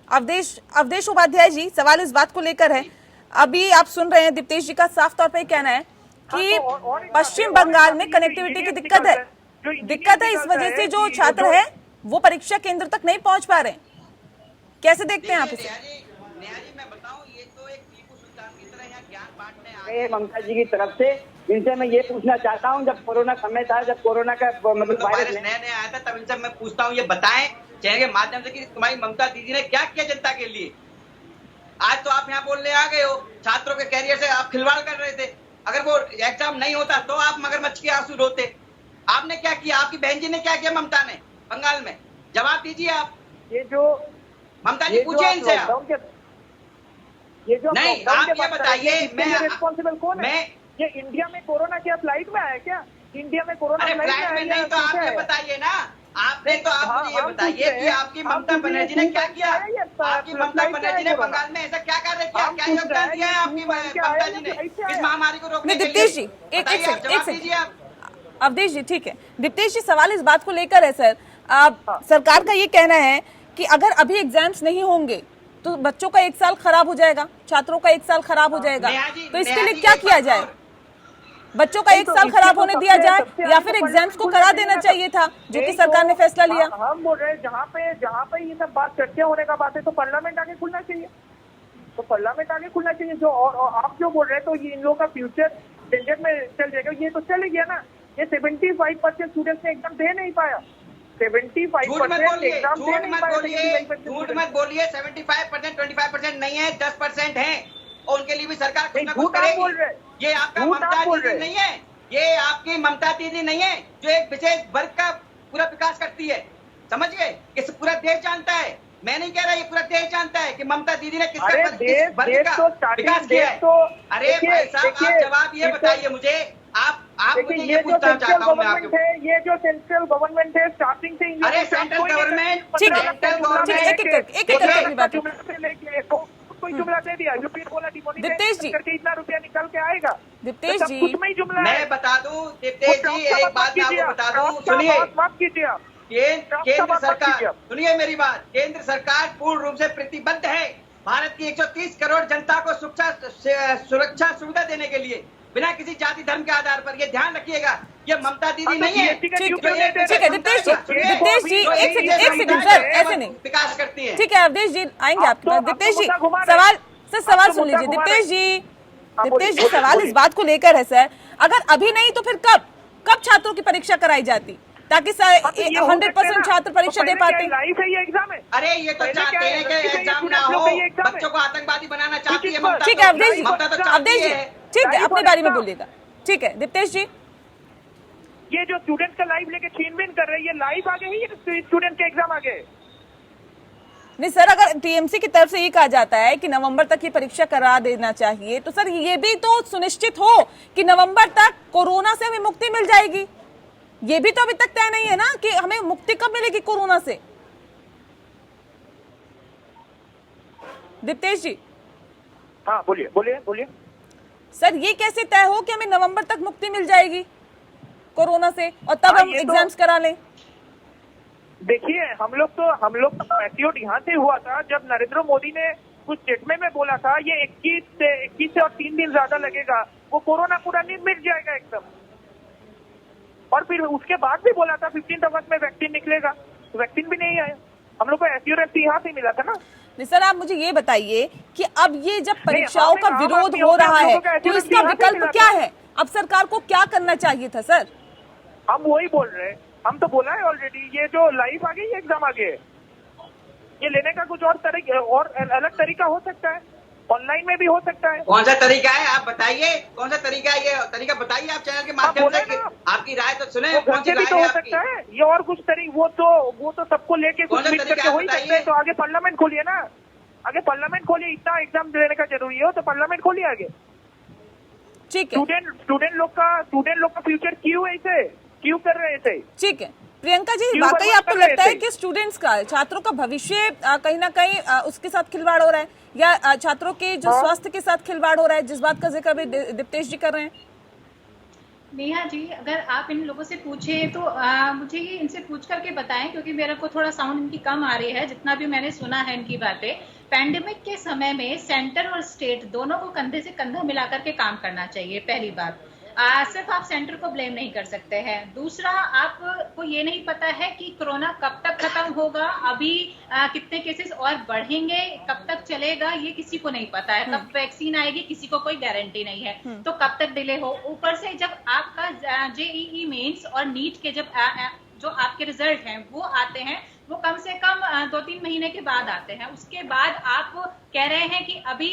अवधेश उपाध्याय जी, सवाल इस बात को लेकर है, अभी आप सुन रहे हैं दीप्तेश जी का साफ तौर पर कहना है कि पश्चिम बंगाल में कनेक्टिविटी की दिक्कत है, इस वजह से जो छात्र है वो परीक्षा केंद्र तक नहीं पहुंच पा रहे। कैसे देखते हैं आप इसे? मैं बताऊं, ये तो एक टीपू सुल्तान की तरह यहाँ ज्ञान बांटने ममता जी की तरफ से, इनसे मैं ये पूछना चाहता हूँ, जब कोरोना समय था, जब कोरोना का मतलब वायरस नया आया था, तब इनसे मैं पूछता हूँ, ये बताएं चैनल के माध्यम से कि तुम्हारी ममता दीदी ने क्या किया जनता के लिए। आज तो आप यहाँ बोलने आ गए हो, छात्रों के कैरियर से आप खिलवाड़ कर रहे थे, अगर वो एग्जाम नहीं होता तो आप मगरमच्छ के आंसू रोते। आपने क्या किया? आपकी बहन जी ने क्या किया ममता ने बंगाल में? जवाब दीजिए आप। ये जो ममता जी पूछे इनसे आप। ये जो नहीं, आप ये बताइए, मैं रिस्पॉन्सिबल कौन है? ये इंडिया में कोरोना क्या फ्लाइट में आया क्या? इंडिया में कोरोना फ्लाइट में नहीं, तो आप ये बताइए ना, आपने तो आप मुझे ये बताइए कि आपकी ममता बनर्जी ने क्या किया? आपकी ममता बनर्जी ने बंगाल में ऐसा क्या कार्य किया, क्या योगदान दिया है आपकी ममता जी ने इस महामारी को रोकने के लिए? दीप्तेश जी, एक सेकंड, अवधेश जी, ठीक है। दीप्तेश जी, सवाल इस बात को लेकर है सर, सरकार का ये कहना है कि अगर अभी एग्जाम्स नहीं होंगे तो बच्चों का 1 साल खराब हो जाएगा, छात्रों का 1 साल खराब हो जाएगा, तो इसके लिए क्या किया जाए? बच्चों का 1 साल खराब होने दिया जाए या फिर एग्जाम्स को करा देना चाहिए था, जो कि सरकार ने फैसला लिया? हम बोल रहे हैं जहाँ पे ये सब बात चर्चा होने का बात है, तो पार्लियामेंट आगे खुलना चाहिए, तो पार्लियामेंट आगे खुलना चाहिए। जो और आप जो बोल रहे हैं, तो ये इन लोगों का फ्यूचर डेंजर में चल जाएगा, ये तो चले गया ना। ये 75% स्टूडेंट्स ने एग्जाम दे नहीं पाया, 75% एग्जाम दे नहीं पाया। झूठ मत बोलिए, 75% 25% नहीं है, 10% है, और उनके लिए भी सरकार कुछ ना कुछ करेगी। ये आपका ममता दीदी नहीं है, ये आपकी ममता दीदी नहीं है जो एक विशेष वर्ग का पूरा विकास करती है, समझ गए? इस पूरा देश जानता है, मैं नहीं कह रहा, ये पूरा देश जानता है कि ममता दीदी ने किस वर्ग का विकास किया है। अरे भाई साहब, आप जवाब ये बताइए मुझे, आप मुझे ये पूछना चाहता हूँ मैं आपके, ये जो सेंट्रल गवर्नमेंट है स्टार्टिंग से, अरे सेंट्रल गवर्नमेंट, कोई जुमला दे दिया, यूपी बोला दीप्तेश जी करके इतना रुपया निकल के आएगा। दीप्तेश जी, कुछ में ही जुमला मैं बता दूं दीप्तेश जी, एक बात मैं आपको बता दूं, सुनिए, माफ कीजिए, केंद्र सरकार, सुनिए मेरी बात, केंद्र सरकार पूर्ण रूप से प्रतिबद्ध है भारत की 130 करोड़ जनता को सुरक्षा सुविधा देने के लिए, बिना किसी जाति धर्म के आधार पर। ये ध्यान रखिएगा, ये ममता दीदी नहीं है। ठीक है दिप्तेश जी एक सेकंड सर, ऐसे नहीं विकास करती है। ठीक है अवधेश जी आएंगे आपके पास। दिप्तेश जी सवाल सुन लीजिए। दिप्तेश जी सवाल इस बात को लेकर है सर, अगर अभी नहीं तो फिर कब छात्रों की परीक्षा कराई जाती ताकि 100% छात्र परीक्षा दे पाते? लाइव है ये एग्जाम है। अरे ये तो चाहते हैं कि एग्जाम ना हो, बच्चों को आतंकवादी बनाना चाहती है ममता। ठीक है अवधेश जी ठीक है अपनी बारी में बोलिएगा। ठीक है दिप्तेश जी, ये जो स्टूडेंट का लाइव लेके छीनबीन कर रहे हैं, ये लाइव आगे ही या स्टूडेंट के एग्जाम आगे? नहीं सर, अगर टीएमसी की तरफ से ये कहा जाता है कि नवंबर तक ये परीक्षा करा देना चाहिए, तो सर ये भी तो सुनिश्चित हो कि नवंबर तक कोरोना से हमें मुक्ति मिल जाएगी। ये भी तो अभी तक तय नहीं है ना कि हमें मुक्ति कब मिलेगी कोरोना से। दिप्तेश जी। हाँ बोलिए। सर ये कैसे तय हो कि हमें नवंबर तक मुक्ति मिल जाएगी कोरोना से और तब हम एग्जाम्स करा लें? देखिए हम लोग तो मैच्योर यहाँ से हुआ था जब नरेंद्र मोदी ने कुछ स्टेटमेंट में बोला था ये 21 से और 3 दिन ज्यादा लगेगा, वो कोरोना पूरा नहीं मिट जाएगा एकदम। और फिर उसके बाद भी बोला था 15 अगस्त में वैक्सीन निकलेगा, वैक्सीन भी नहीं आया। हम लोग को एश्योरेंस यहाँ से मिला था ना। नहीं सर, आप मुझे ये बताइए कि अब ये जब परीक्षाओं का विरोध हो रहा है तो इसका विकल्प क्या है? अब सरकार को क्या करना चाहिए था सर? हम वही बोल रहे हैं, हम तो बोला है ऑलरेडी, ये जो लाइव आ गई है एग्जाम आ गए, ये लेने का कुछ और अलग तरीका हो सकता है, ऑनलाइन में भी हो सकता है। कौन सा तरीका है आप बताइए, कौन सा तरीका है? ये तरीका बताइए आप चैनल के माध्यम से, आपकी राय तो सुने। कौन सी राय तो हो सकता है ये, और कुछ तरीका वो तो सबको लेके कुछ मिल करके हो ही सकते हैं। तो आगे पार्लियामेंट खोलिए ना, आगे पार्लियामेंट खोलिए, इतना एग्जाम देने का जरूरी हो तो पार्लियामेंट खोलिए आगे। ठीक है, स्टूडेंट लोग का फ्यूचर क्यों कर रहे थे? ठीक है प्रियंका जी, वाकई आपको लगता है कि स्टूडेंट्स का, छात्रों का भविष्य कहीं ना कहीं उसके साथ खिलवाड़ हो रहा है, या छात्रों के जो स्वास्थ्य के साथ खिलवाड़ हो रहा है, जिस बात का जिक्र अभी दिप्तेश जी कर रहे हैं? नेहा जी, अगर आप इन लोगों से पूछे तो मुझे ये इनसे पूछ करके बताएं, क्योंकि मेरे को थोड़ा साउंड इनकी कम आ रही है। जितना भी मैंने सुना है इनकी बातें, पैंडेमिक के समय में सेंटर और स्टेट दोनों को कंधे से कंधा मिलाकर के काम करना चाहिए। पहली बात, सिर्फ आप सेंटर को ब्लेम नहीं कर सकते हैं। दूसरा, आपको ये नहीं पता है कि कोरोना कब तक खत्म होगा, अभी कितने केसेस और बढ़ेंगे, कब तक चलेगा, ये किसी को नहीं पता है। कब वैक्सीन आएगी किसी को कोई गारंटी नहीं है, तो कब तक डिले हो। ऊपर से जब आपका जेईई मेंस और नीट के जो आपके रिजल्ट हैं वो आते हैं, वो कम से कम 2-3 महीने के बाद आते हैं। उसके बाद आप कह रहे हैं कि अभी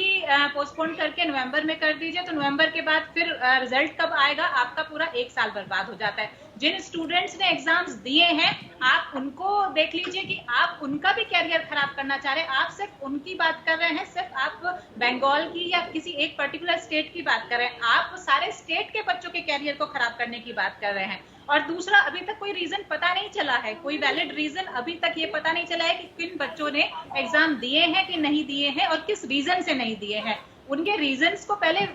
पोस्टपोन करके नवंबर में कर दीजिए, तो नवंबर के बाद फिर रिजल्ट कब आएगा? आपका पूरा 1 साल बर्बाद हो जाता है। जिन स्टूडेंट्स ने एग्जाम्स दिए हैं, आप उनको देख लीजिए कि आप उनका भी कैरियर खराब करना चाह रहे हैं। आप सिर्फ उनकी बात कर रहे हैं, सिर्फ आप बंगाल की या किसी एक पर्टिकुलर स्टेट की बात कर रहे हैं, आप सारे स्टेट के बच्चों के कैरियर को खराब करने की बात कर रहे हैं। और दूसरा, अभी तक कोई रीजन पता नहीं चला है, कोई वैलिड रीजन अभी तक ये पता नहीं चला है कि किन बच्चों ने एग्जाम दिए हैं कि नहीं दिए हैं और किस रीजन से नहीं दिए हैं। उनके रीजंस को पहले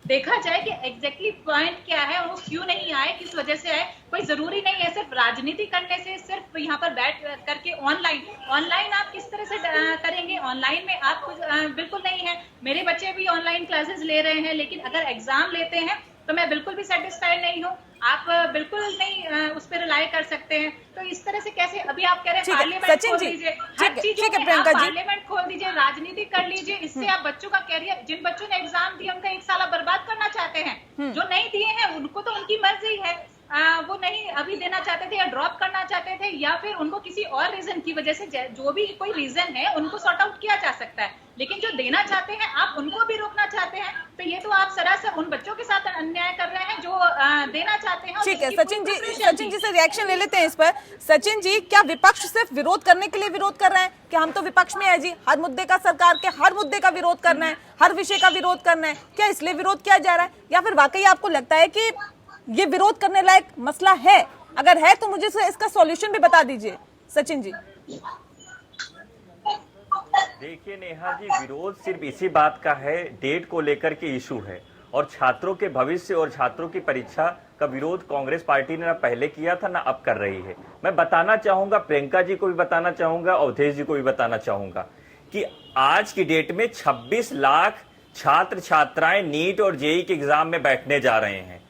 देखा जाए कि एग्जैक्टली पॉइंट क्या है, वो क्यों नहीं आए, किस वजह से आए। कोई जरूरी नहीं है सिर्फ राजनीति करने से, सिर्फ यहाँ पर बैठ करके ऑनलाइन आप किस तरह से करेंगे? ऑनलाइन में आप बिल्कुल नहीं है। मेरे बच्चे भी ऑनलाइन क्लासेस ले रहे हैं, लेकिन अगर एग्जाम लेते हैं तो मैं बिल्कुल भी सेटिस्फाइड नहीं हूँ। आप बिल्कुल नहीं उस पर रिलाई कर सकते हैं। तो इस तरह से कैसे? अभी आप कह रहे हैं पार्लियामेंट खोल दीजिए, हर चीजों में आप पार्लियामेंट खोल दीजिए, राजनीति कर लीजिए, इससे आप बच्चों का कैरियर, जिन बच्चों ने एग्जाम दिया उनका 1 साल आप बर्बाद करना चाहते हैं। जो नहीं दिए हैं उनको तो उनकी मर्जी है, वो नहीं अभी देना चाहते थे या ड्रॉप करना चाहते थे, या फिर उनको किसी और रीजन की वजह से, जो भी कोई रीजन है उनको सॉर्ट आउट किया जा सकता है। लेकिन जो देना चाहते हैं आप उनको भी रोकना चाहते हैं, तो ये तो आप सरासर उन बच्चों के साथ अन्याय कर रहे हैं जो देना चाहते हैं। ठीक है सचिन जी से रिएक्शन ले लेते हैं इस पर। सचिन जी, क्या विपक्ष सिर्फ विरोध करने के लिए विरोध कर रहे हैं कि हम तो विपक्ष में है जी, हर मुद्दे का, सरकार के हर मुद्दे का विरोध करना है, हर विषय का विरोध करना है, क्या इसलिए विरोध किया जा रहा है? या फिर वाकई आपको लगता है कि ये विरोध करने लायक मसला है? अगर है तो मुझे इसका सॉल्यूशन भी बता दीजिए सचिन जी। देखिए नेहा जी, विरोध सिर्फ इसी बात का है, डेट को लेकर के इशू है, और छात्रों के भविष्य और छात्रों की परीक्षा का विरोध कांग्रेस पार्टी ने ना पहले किया था ना अब कर रही है। मैं बताना चाहूंगा, प्रियंका जी को भी बताना चाहूंगा, अवधेश जी को भी बताना चाहूंगा कि आज की डेट में 26 लाख छात्र छात्राएं नीट और जेईई के एग्जाम में बैठने जा रहे हैं।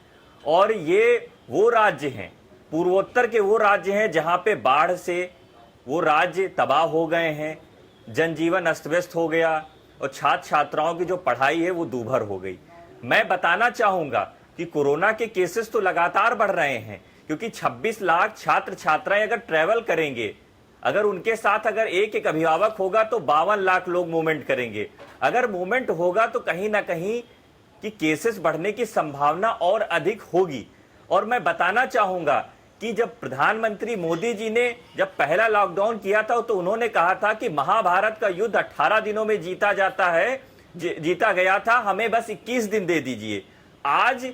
और ये वो राज्य हैं, पूर्वोत्तर के वो राज्य हैं जहां पे बाढ़ से वो राज्य तबाह हो गए हैं, जनजीवन अस्त व्यस्त हो गया और छात्र छात्राओं की जो पढ़ाई है वो दूभर हो गई। मैं बताना चाहूंगा कि कोरोना के केसेस तो लगातार बढ़ रहे हैं, क्योंकि 26 लाख छात्र छात्राएं अगर ट्रेवल करेंगे, अगर उनके साथ अगर एक एक अभिभावक होगा तो 52 लाख लोग मूवमेंट करेंगे। अगर मूवमेंट होगा तो कहीं ना कहीं कि केसेस बढ़ने की संभावना और अधिक होगी। और मैं बताना चाहूंगा कि जब प्रधानमंत्री मोदी जी ने जब पहला लॉकडाउन किया था तो उन्होंने कहा था कि महाभारत का युद्ध 18 दिनों में जीता जाता है, जीता गया था, हमें बस 21 दिन दे दीजिए। आज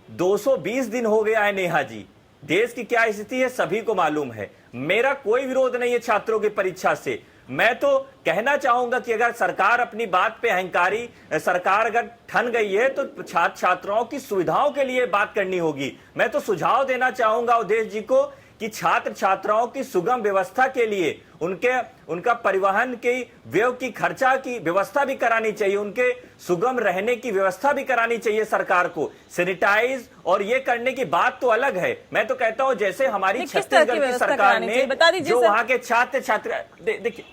220 दिन हो गया है नेहा जी। देश की क्या स्थिति है सभी को मालूम है। मेरा कोई विरोध नहीं है छात्रों की परीक्षा से। मैं तो कहना चाहूंगा कि अगर सरकार अपनी बात पे अहंकारी सरकार अगर ठन गई है तो छात्र छात्राओं की सुविधाओं के लिए बात करनी होगी। मैं तो सुझाव देना चाहूंगा अवधेश जी को कि छात्र छात्राओं की सुगम व्यवस्था के लिए उनका परिवहन के व्यय की खर्चा की व्यवस्था भी करानी चाहिए, उनके सुगम रहने की व्यवस्था भी करानी चाहिए सरकार को। सैनिटाइज और ये करने की बात तो अलग है। मैं तो कहता हूं जैसे हमारी छत्तीसगढ़ की सरकार ने जो वहां के छात्र छात्रा देखिए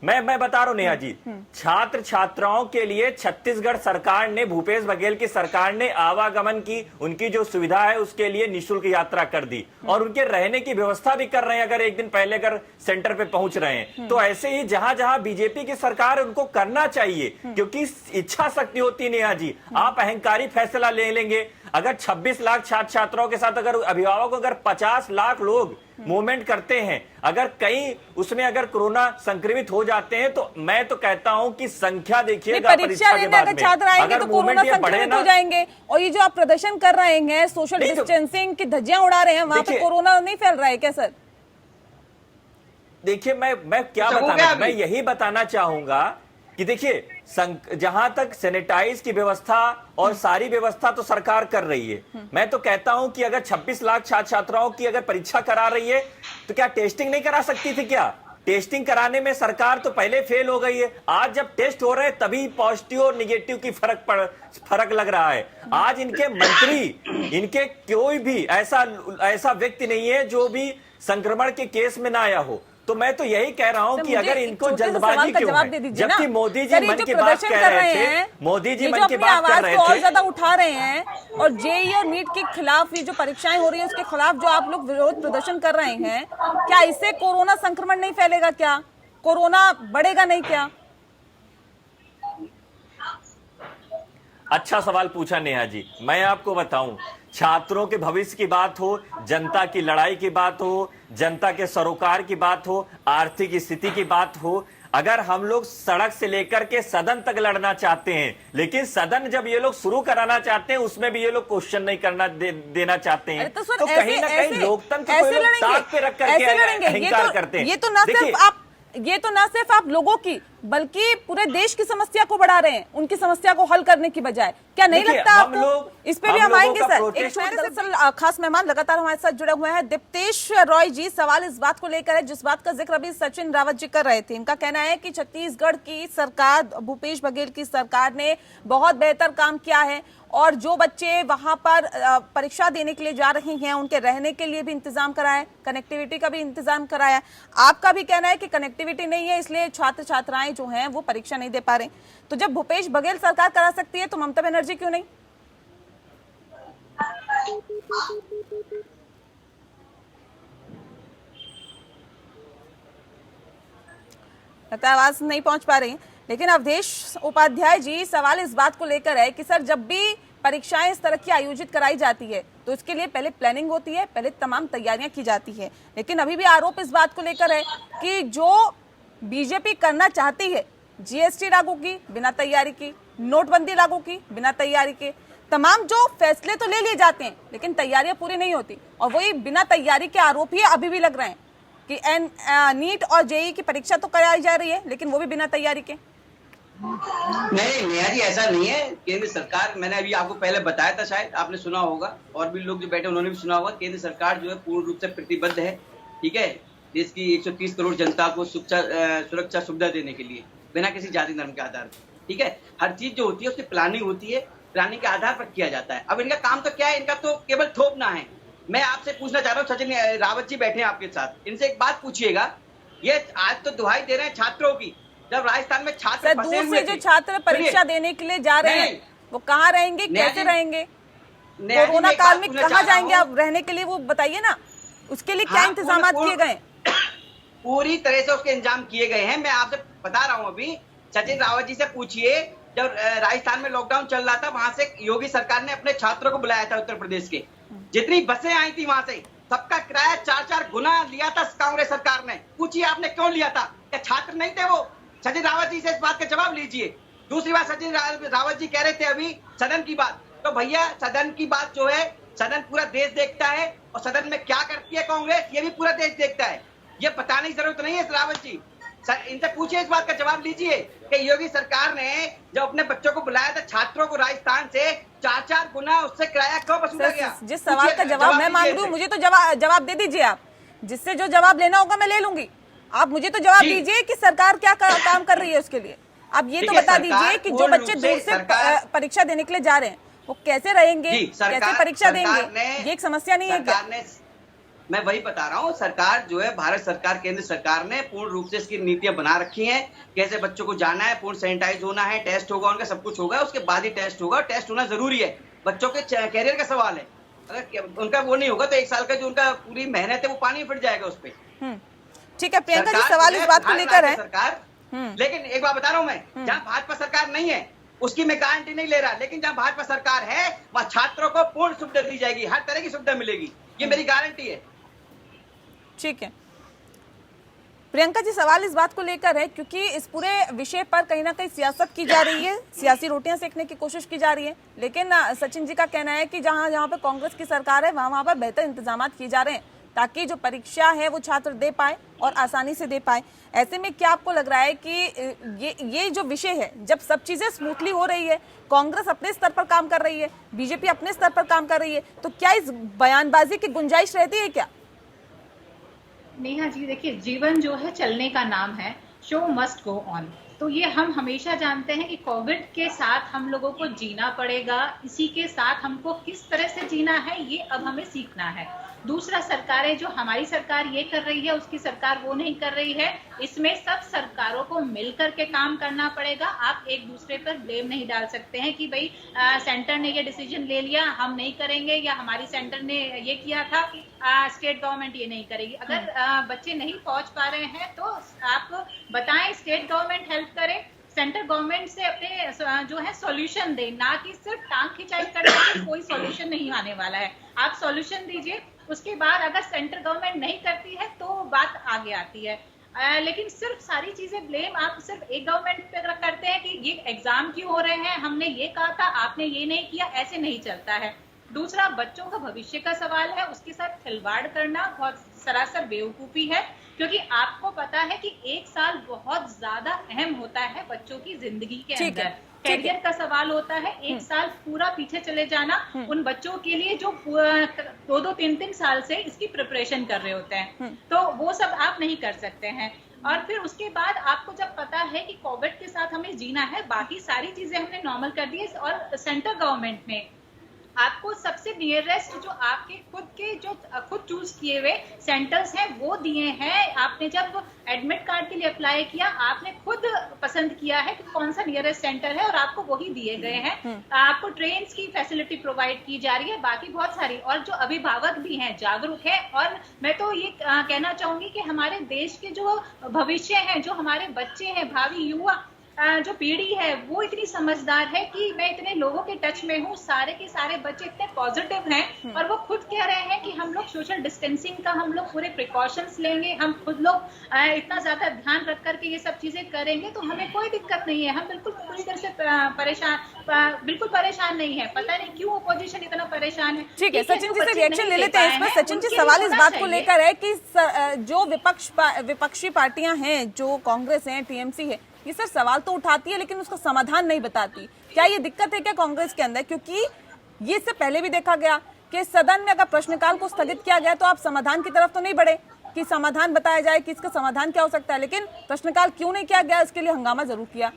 मैं बता रहा हूं नेहा जी, छात्र छात्राओं के लिए छत्तीसगढ़ सरकार ने, भूपेश बघेल की सरकार ने आवागमन की उनकी जो सुविधा है उसके लिए निःशुल्क यात्रा कर दी और उनके रहने की व्यवस्था भी कर रहे हैं। अगर एक दिन पहले अगर सेंटर पे पहुंच रहे हैं तो ऐसे ही जहां जहां बीजेपी की सरकार उनको करना चाहिए, क्योंकि इच्छा शक्ति होती है नेहा जी। आप अहंकारी फैसला ले लेंगे। अगर 26 लाख छात्र छात्राओं के साथ अगर अभिभावक अगर 50 लाख लोग मूवमेंट करते हैं, अगर कई उसमें अगर कोरोना संक्रमित हो जाते हैं तो मैं तो कहता हूं कि संख्या देखिएगा परीक्षा देने अगर छात्र आएंगे तो कोरोना संक्रमित हो जाएंगे। और ये जो आप प्रदर्शन कर रहे हैं, सोशल डिस्टेंसिंग की धज्जियां उड़ा रहे हैं, वहां पे कोरोना नहीं फैल रहा है क्या सर? देखिए मैं क्या बताना, मैं यही बताना चाहूंगा कि देखिए जहां तक सैनिटाइज की व्यवस्था और सारी व्यवस्था तो सरकार कर रही है। मैं तो कहता हूं कि अगर 26 लाख छात्र छात्राओं की अगर परीक्षा करा रही है तो क्या टेस्टिंग नहीं करा सकती थी? क्या टेस्टिंग कराने में सरकार तो पहले फेल हो गई है। आज जब टेस्ट हो रहे हैं तभी पॉजिटिव और निगेटिव की फर्क लग रहा है। आज इनके मंत्री, इनके कोई भी ऐसा व्यक्ति नहीं है जो भी संक्रमण के केस में ना आया हो। तो मैं तो यही कह रहा हूं कि अगर इनको जल्दबाजी क्यों है, जबकि मोदी जी मन की बात कह रहे थे, मोदी जी मन की बात कर रहे थे, और ज्यादा उठा रहे हैं और जेईई और नीट के खिलाफ ये जो परीक्षाएं हो रही है उसके खिलाफ जो आप लोग विरोध प्रदर्शन कर रहे हैं, क्या इससे कोरोना संक्रमण नहीं फैलेगा? क्या कोरोना बढ़ेगा नहीं क्या? अच्छा सवाल पूछा नेहा जी। मैं आपको बताऊं, छात्रों के भविष्य की बात हो, जनता की लड़ाई की बात हो, जनता के सरोकार की बात हो, आर्थिक स्थिति की बात हो, अगर हम लोग सड़क से लेकर के सदन तक लड़ना चाहते हैं, लेकिन सदन जब ये लोग शुरू कराना चाहते हैं उसमें भी ये लोग क्वेश्चन नहीं करना देना चाहते हैं, तो कहीं ना कहीं लोकतंत्र को लोग ताक पे रख करके अहंकार करते हैं। ये तो ना सिर्फ आप लोगों की बल्कि पूरे देश की समस्या को बढ़ा रहे हैं, उनकी समस्या को हल करने की बजाय। क्या नहीं लगता आपको? इस पे भी हम आएंगे सर। एक दरअसल खास मेहमान लगातार हमारे साथ जुड़े हुए हैं, दीप्तेश रॉय जी। सवाल इस बात को लेकर है जिस बात का जिक्र अभी सचिन रावत जी कर रहे थे। इनका कहना है कि छत्तीसगढ़ की सरकार, भूपेश बघेल की सरकार ने बहुत बेहतर काम किया है और जो बच्चे वहां पर परीक्षा देने के लिए जा रहे हैं उनके रहने के लिए भी इंतजाम कराया, कनेक्टिविटी का भी इंतजाम कराया। आपका भी कहना है कि कनेक्टिविटी नहीं है इसलिए छात्र छात्राएं जो हैं वो परीक्षा नहीं दे पा रहे। तो जब भूपेश बघेल सरकार करा सकती है तो ममता बनर्जी क्यों नहीं? लगता है आवाज नहीं पहुंच पा रही। लेकिन अवधेश उपाध्याय जी, सवाल इस बात को लेकर है कि सर जब भी परीक्षाएं इस तरह की आयोजित कराई जाती है तो इसके लिए पहले प्लानिंग होती है, पहले तमाम तैयारियां की जाती है, लेकिन अभी भी आरोप इस बात को लेकर है कि जो बीजेपी करना चाहती है, जीएसटी लागू की बिना तैयारी की, नोटबंदी लागू की बिना तैयारी के, तमाम जो फैसले तो ले लिए जाते हैं लेकिन तैयारियां पूरी नहीं होती, और वही बिना तैयारी के आरोप ही अभी भी लग रहे हैं कि नीट और जेईई की परीक्षा तो कराई जा रही है लेकिन वो भी बिना तैयारी के। नहीं नेहा जी, ऐसा नहीं है। केंद्र सरकार, मैंने अभी आपको पहले बताया था, शायद आपने सुना होगा, और भी लोग जो बैठे उन्होंने भी सुना होगा। केंद्र सरकार जो है पूर्ण रूप से प्रतिबद्ध है, ठीक है, देश की 130 करोड़ जनता को सुरक्षा सुविधा देने के लिए, बिना किसी जाति धर्म के आधार पर, ठीक है। हर चीज जो होती है उसकी प्लानिंग होती है, प्लानिंग के आधार पर किया जाता है। अब इनका काम तो क्या है, इनका तो केवल थोपना है। मैं आपसे पूछना चाह रहा हूँ, सचिन रावत जी बैठे हैं आपके साथ, इनसे एक बात पूछिएगा। ये आज तो दुहाई दे रहे हैं छात्रों की, जब राजस्थान में छात्र दूर से जो छात्र परीक्षा देने के लिए जा रहे हैं वो कहाँ रहेंगे, कैसे रहेंगे, कोरोना काल में कहाँ जाएंगे आप रहने के लिए, वो बताइए ना, उसके लिए क्या इंतजाम किए गए? पूरी तरह से उसके इंतजाम किए गए हैं। मैं आपसे बता रहा हूँ, अभी सचिन रावत जी से पूछिए, जब राजस्थान में लॉकडाउन चल रहा था, वहां से योगी सरकार ने अपने छात्रों को बुलाया था, उत्तर प्रदेश के जितनी बसें आई थी वहां से सबका किराया 4-4 गुना लिया था कांग्रेस सरकार ने। पूछिए आपने क्यों लिया था? क्या छात्र नहीं थे वो? सचिन रावत जी से इस बात का जवाब लीजिए। दूसरी बात, सचिन रावत जी कह रहे थे अभी सदन की बात, तो भैया सदन की बात जो है, सदन पूरा देश देखता है, और सदन में क्या करती है कांग्रेस ये भी पूरा देश देखता है। ये बताने की जरूरत नहीं है रावत जी, इनसे पूछिए, इस बात का जवाब लीजिए कि योगी सरकार ने जब अपने बच्चों को बुलाया था, छात्रों को राजस्थान से 4-4 गुना उससे किराया क्यों वसूला गया? जिस सवाल का जवाब मैं मांग रही हूँ, मुझे तो जवाब दे दीजिए आप। जिससे जो जवाब लेना होगा मैं ले लूंगी, आप मुझे तो जवाब दीजिए कि सरकार क्या काम कर रही है उसके लिए। आप ये तो बता दीजिए कि जो बच्चे दूर से परीक्षा देने के लिए जा रहे हैं वो कैसे रहेंगे, कैसे परीक्षा देंगे, ये एक समस्या नहीं है क्या? मैं वही बता रहा हूँ, सरकार जो है, भारत सरकार, केंद्र सरकार ने पूर्ण रूप से इसकी नीतियां बना रखी हैं, कैसे बच्चों को जाना है, पूर्ण सैनिटाइज होना है, टेस्ट होगा, उनका सब कुछ होगा, उसके बाद ही टेस्ट होगा। टेस्ट होना जरूरी है, बच्चों के कैरियर का सवाल है। अगर उनका वो नहीं होगा तो 1 साल का जो उनका पूरी मेहनत है वो पानी में फिर जाएगा उस पर। ठीक है प्रियंका जी, सवाल इस बात को लेकर है सरकार, लेकिन एक बात बता रहा हूँ मैं, जहाँ भाजपा सरकार नहीं है उसकी मैं गारंटी नहीं ले रहा, लेकिन जहाँ भाजपा सरकार है वहाँ छात्रों को पूर्ण सुविधा दी जाएगी, हर तरह की सुविधा मिलेगी, ये मेरी गारंटी है। ठीक है प्रियंका जी, सवाल इस बात को लेकर है क्योंकि इस पूरे विषय पर कहीं ना कहीं सियासत की जा रही है, सियासी रोटियां सेकने की कोशिश की जा रही है, लेकिन सचिन जी का कहना है कि जहां जहां पर कांग्रेस की सरकार है वहां पर बेहतर इंतजाम किए जा रहे हैं ताकि जो परीक्षा है वो छात्र दे पाए और आसानी से दे पाए। ऐसे में क्या आपको लग रहा है कि ये जो विषय है, जब सब चीजें स्मूथली हो रही है, कांग्रेस अपने स्तर पर काम कर रही है, बीजेपी अपने स्तर पर काम कर रही है, तो क्या इस बयानबाजी की गुंजाइश रहती है क्या? नेहा जी देखिए, जीवन जो है चलने का नाम है, शो मस्ट गो ऑन। तो ये हम हमेशा जानते हैं कि कोविड के साथ हम लोगों को जीना पड़ेगा, इसी के साथ हमको किस तरह से जीना है ये अब हमें सीखना है। दूसरा, सरकारें जो हमारी सरकार ये कर रही है उसकी सरकार वो नहीं कर रही है, इसमें सब सरकारों को मिलकर के काम करना पड़ेगा। आप एक दूसरे पर ब्लेम नहीं डाल सकते हैं कि भाई सेंटर ने ये डिसीजन ले लिया हम नहीं करेंगे, या हमारी सेंटर ने ये किया था स्टेट गवर्नमेंट ये नहीं करेगी। अगर बच्चे नहीं पहुंच पा रहे हैं तो आप बताएं, स्टेट गवर्नमेंट हेल्प करे, सेंट्रल गवर्नमेंट से अपने जो है सॉल्यूशन दे, ना कि सिर्फ टांग खिंचाई करने से कोई सॉल्यूशन नहीं आने वाला है। आप सॉल्यूशन दीजिए, उसके बाद अगर सेंट्रल गवर्नमेंट नहीं करती है तो बात आगे आती है। लेकिन सिर्फ सारी चीजें ब्लेम आप सिर्फ एक गवर्नमेंट पे करते हैं कि ये एग्जाम क्यों हो रहे हैं, हमने ये कहा था आपने ये नहीं किया, ऐसे नहीं चलता है। दूसरा, बच्चों का भविष्य का सवाल है, उसके साथ खिलवाड़ करना बहुत सरासर बेवकूफी है, क्योंकि आपको पता है कि 1 साल बहुत ज्यादा अहम होता है बच्चों की जिंदगी के अंदर। कैरियर का सवाल होता है, 1 साल पूरा पीछे चले जाना उन बच्चों के लिए जो 2-2, 3-3 साल से इसकी प्रिपरेशन कर रहे होते हैं, तो वो सब आप नहीं कर सकते हैं। और फिर उसके बाद आपको जब पता है कि कोविड के साथ हमें जीना है, बाकी सारी चीजें हमने नॉर्मल कर दी है, और सेंट्रल गवर्नमेंट ने आपको सबसे नियरेस्ट जो आपके खुद चूज किए हुए सेंटर्स हैं वो दिए हैं। आपने जब एडमिट कार्ड के लिए अप्लाई किया, आपने खुद पसंद किया है कि कौन सा नियरेस्ट सेंटर है और आपको वही दिए गए हैं। आपको ट्रेन की फैसिलिटी प्रोवाइड की जा रही है, बाकी बहुत सारी, और जो अभिभावक भी हैं जागरूक है। और मैं तो ये कहना चाहूंगी कि हमारे देश के जो भविष्य है, जो हमारे बच्चे हैं, भावी युवा जो पीढ़ी है वो इतनी समझदार है कि मैं इतने लोगों के टच में हूँ, सारे के सारे बच्चे इतने पॉजिटिव हैं और वो खुद कह रहे हैं कि हम लोग सोशल डिस्टेंसिंग का हम लोग पूरे प्रिकॉशंस लेंगे, हम खुद लोग इतना ज्यादा ध्यान रख करके ये सब चीजें करेंगे, तो हमें कोई दिक्कत नहीं है। हम बिल्कुल पूरी तरह से बिल्कुल परेशान नहीं है। पता नहीं क्यों अपोजिशन इतना परेशान है। ठीक है, सचिन जी से रिएक्शन ले लेते हैं इस पर। सचिन जी, सवाल इस बात को लेकर है कि जो विपक्षी पार्टियां हैं, जो कांग्रेस है, टीएमसी है, ये सर सवाल तो उठाती है लेकिन उसका समाधान नहीं बताती। क्या ये दिक्कत है क्या कांग्रेस के अंदर? क्योंकि ये इससे पहले भी देखा गया कि सदन में अगर प्रश्नकाल को स्थगित किया गया तो आप समाधान की तरफ तो नहीं बढ़े कि समाधान बताया जाए कि इसका समाधान क्या हो सकता है, लेकिन प्रश्नकाल क्यों नहीं किया गया, इसके लिए हंगामा जरूर किया।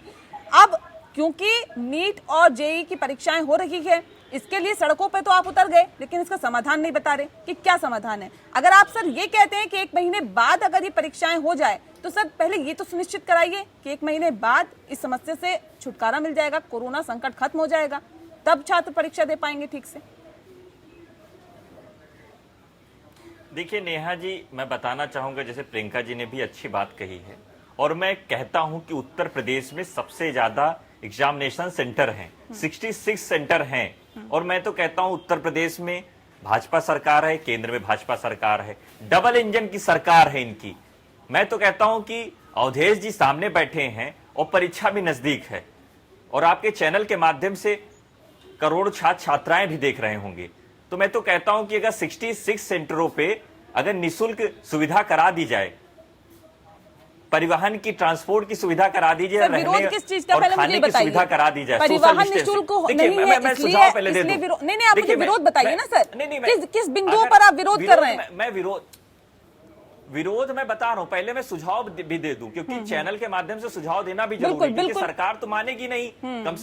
अब क्योंकि नीट और जेईई की परीक्षाएं हो रही है, इसके लिए सड़कों पे तो आप उतर गए, लेकिन इसका समाधान नहीं बता रहे कि क्या समाधान है। अगर आप सर ये कहते हैं कि 1 महीने बाद अगर ये परीक्षाएं हो जाए तो सर पहले ये तो सुनिश्चित कराइए कि 1 महीने बाद इस समस्या से छुटकारा मिल जाएगा, कोरोना संकट खत्म हो जाएगा, तब छात्र परीक्षा दे पाएंगे ठीक से। देखिए नेहा जी, मैं बताना चाहूंगा, जैसे प्रियंका जी ने भी अच्छी बात कही है, और मैं कहता हूं कि उत्तर प्रदेश में सबसे ज्यादा एग्जामिनेशन सेंटर हैं, 66 सेंटर हैं, और मैं तो कहता हूं उत्तर प्रदेश में भाजपा सरकार है, केंद्र में भाजपा सरकार है, डबल इंजन की सरकार है इनकी। मैं तो कहता हूं कि अवधेश जी सामने बैठे हैं और परीक्षा भी नजदीक है, और आपके चैनल के माध्यम से करोड़ों छात्र छात्राएं भी देख रहे होंगे। तो मैं तो कहता हूं कि अगर 66 सेंटरों पे अगर निःशुल्क सुविधा करा दी जाए, परिवहन की, ट्रांसपोर्ट की सुविधा करा दी जाए, विरोध किस चीज का और पहले खाने मुझे की बताइए। सुविधा करा दी जाए, परिवहन निःशुल्क नहीं है, मैं सुझाव पहले दे दूं। नहीं, आप मुझे विरोध बताइए ना सर, किस बिंदुओं पर आप विरोध कर रहे हैं? मैं विरोध मैं बता रहा हूं, पहले मैं सुझाव भी दे दूं, क्योंकि चैनल के माध्यम से सुझाव देना भी जरूरी है, क्योंकि सरकार तो मानेगी नहीं। कम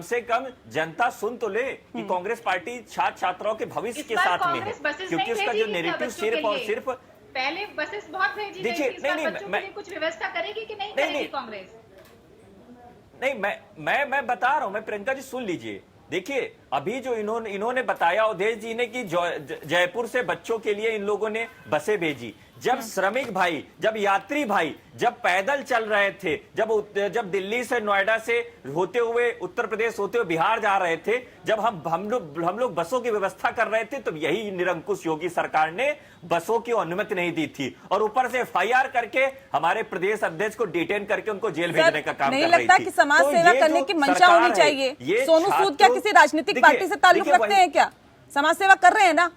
से कम जनता सुन तो ले कि कांग्रेस पार्टी छात्र छात्राओं के भविष्य के साथ में है, क्योंकि उसका जो नेरेटिव सिर्फ और सिर्फ पहले बसेस बहुत भेजी गई थी, इस बार बच्चों के लिए कुछ व्यवस्था करेगी कि नहीं करेगी कांग्रेस? नहीं, मैं बता रहा हूं, मैं प्रियंका जी सुन लीजिए। देखिए अभी जो इन्होंने बताया अवधेश जी ने कि जयपुर से बच्चों के लिए इन लोगों ने बसें भेजी। जब श्रमिक भाई, जब यात्री भाई जब पैदल चल रहे थे, जब दिल्ली से, नोएडा से होते हुए उत्तर प्रदेश होते हुए बिहार जा रहे थे, जब हम लोग बसों की व्यवस्था कर रहे थे, तो यही निरंकुश योगी सरकार ने बसों की अनुमति नहीं दी थी, और ऊपर से FIR करके हमारे प्रदेश अध्यक्ष को डिटेन करके उनको जेल भेजने का काम कर रही थी। नहीं लगता कि समाज सेवा करने की मंशा होनी चाहिए? सोनू सूद क्या किसी राजनीतिक पार्टी से ताल्लुक रखते हैं क्या? समाज सेवा कर रहे हैं ना?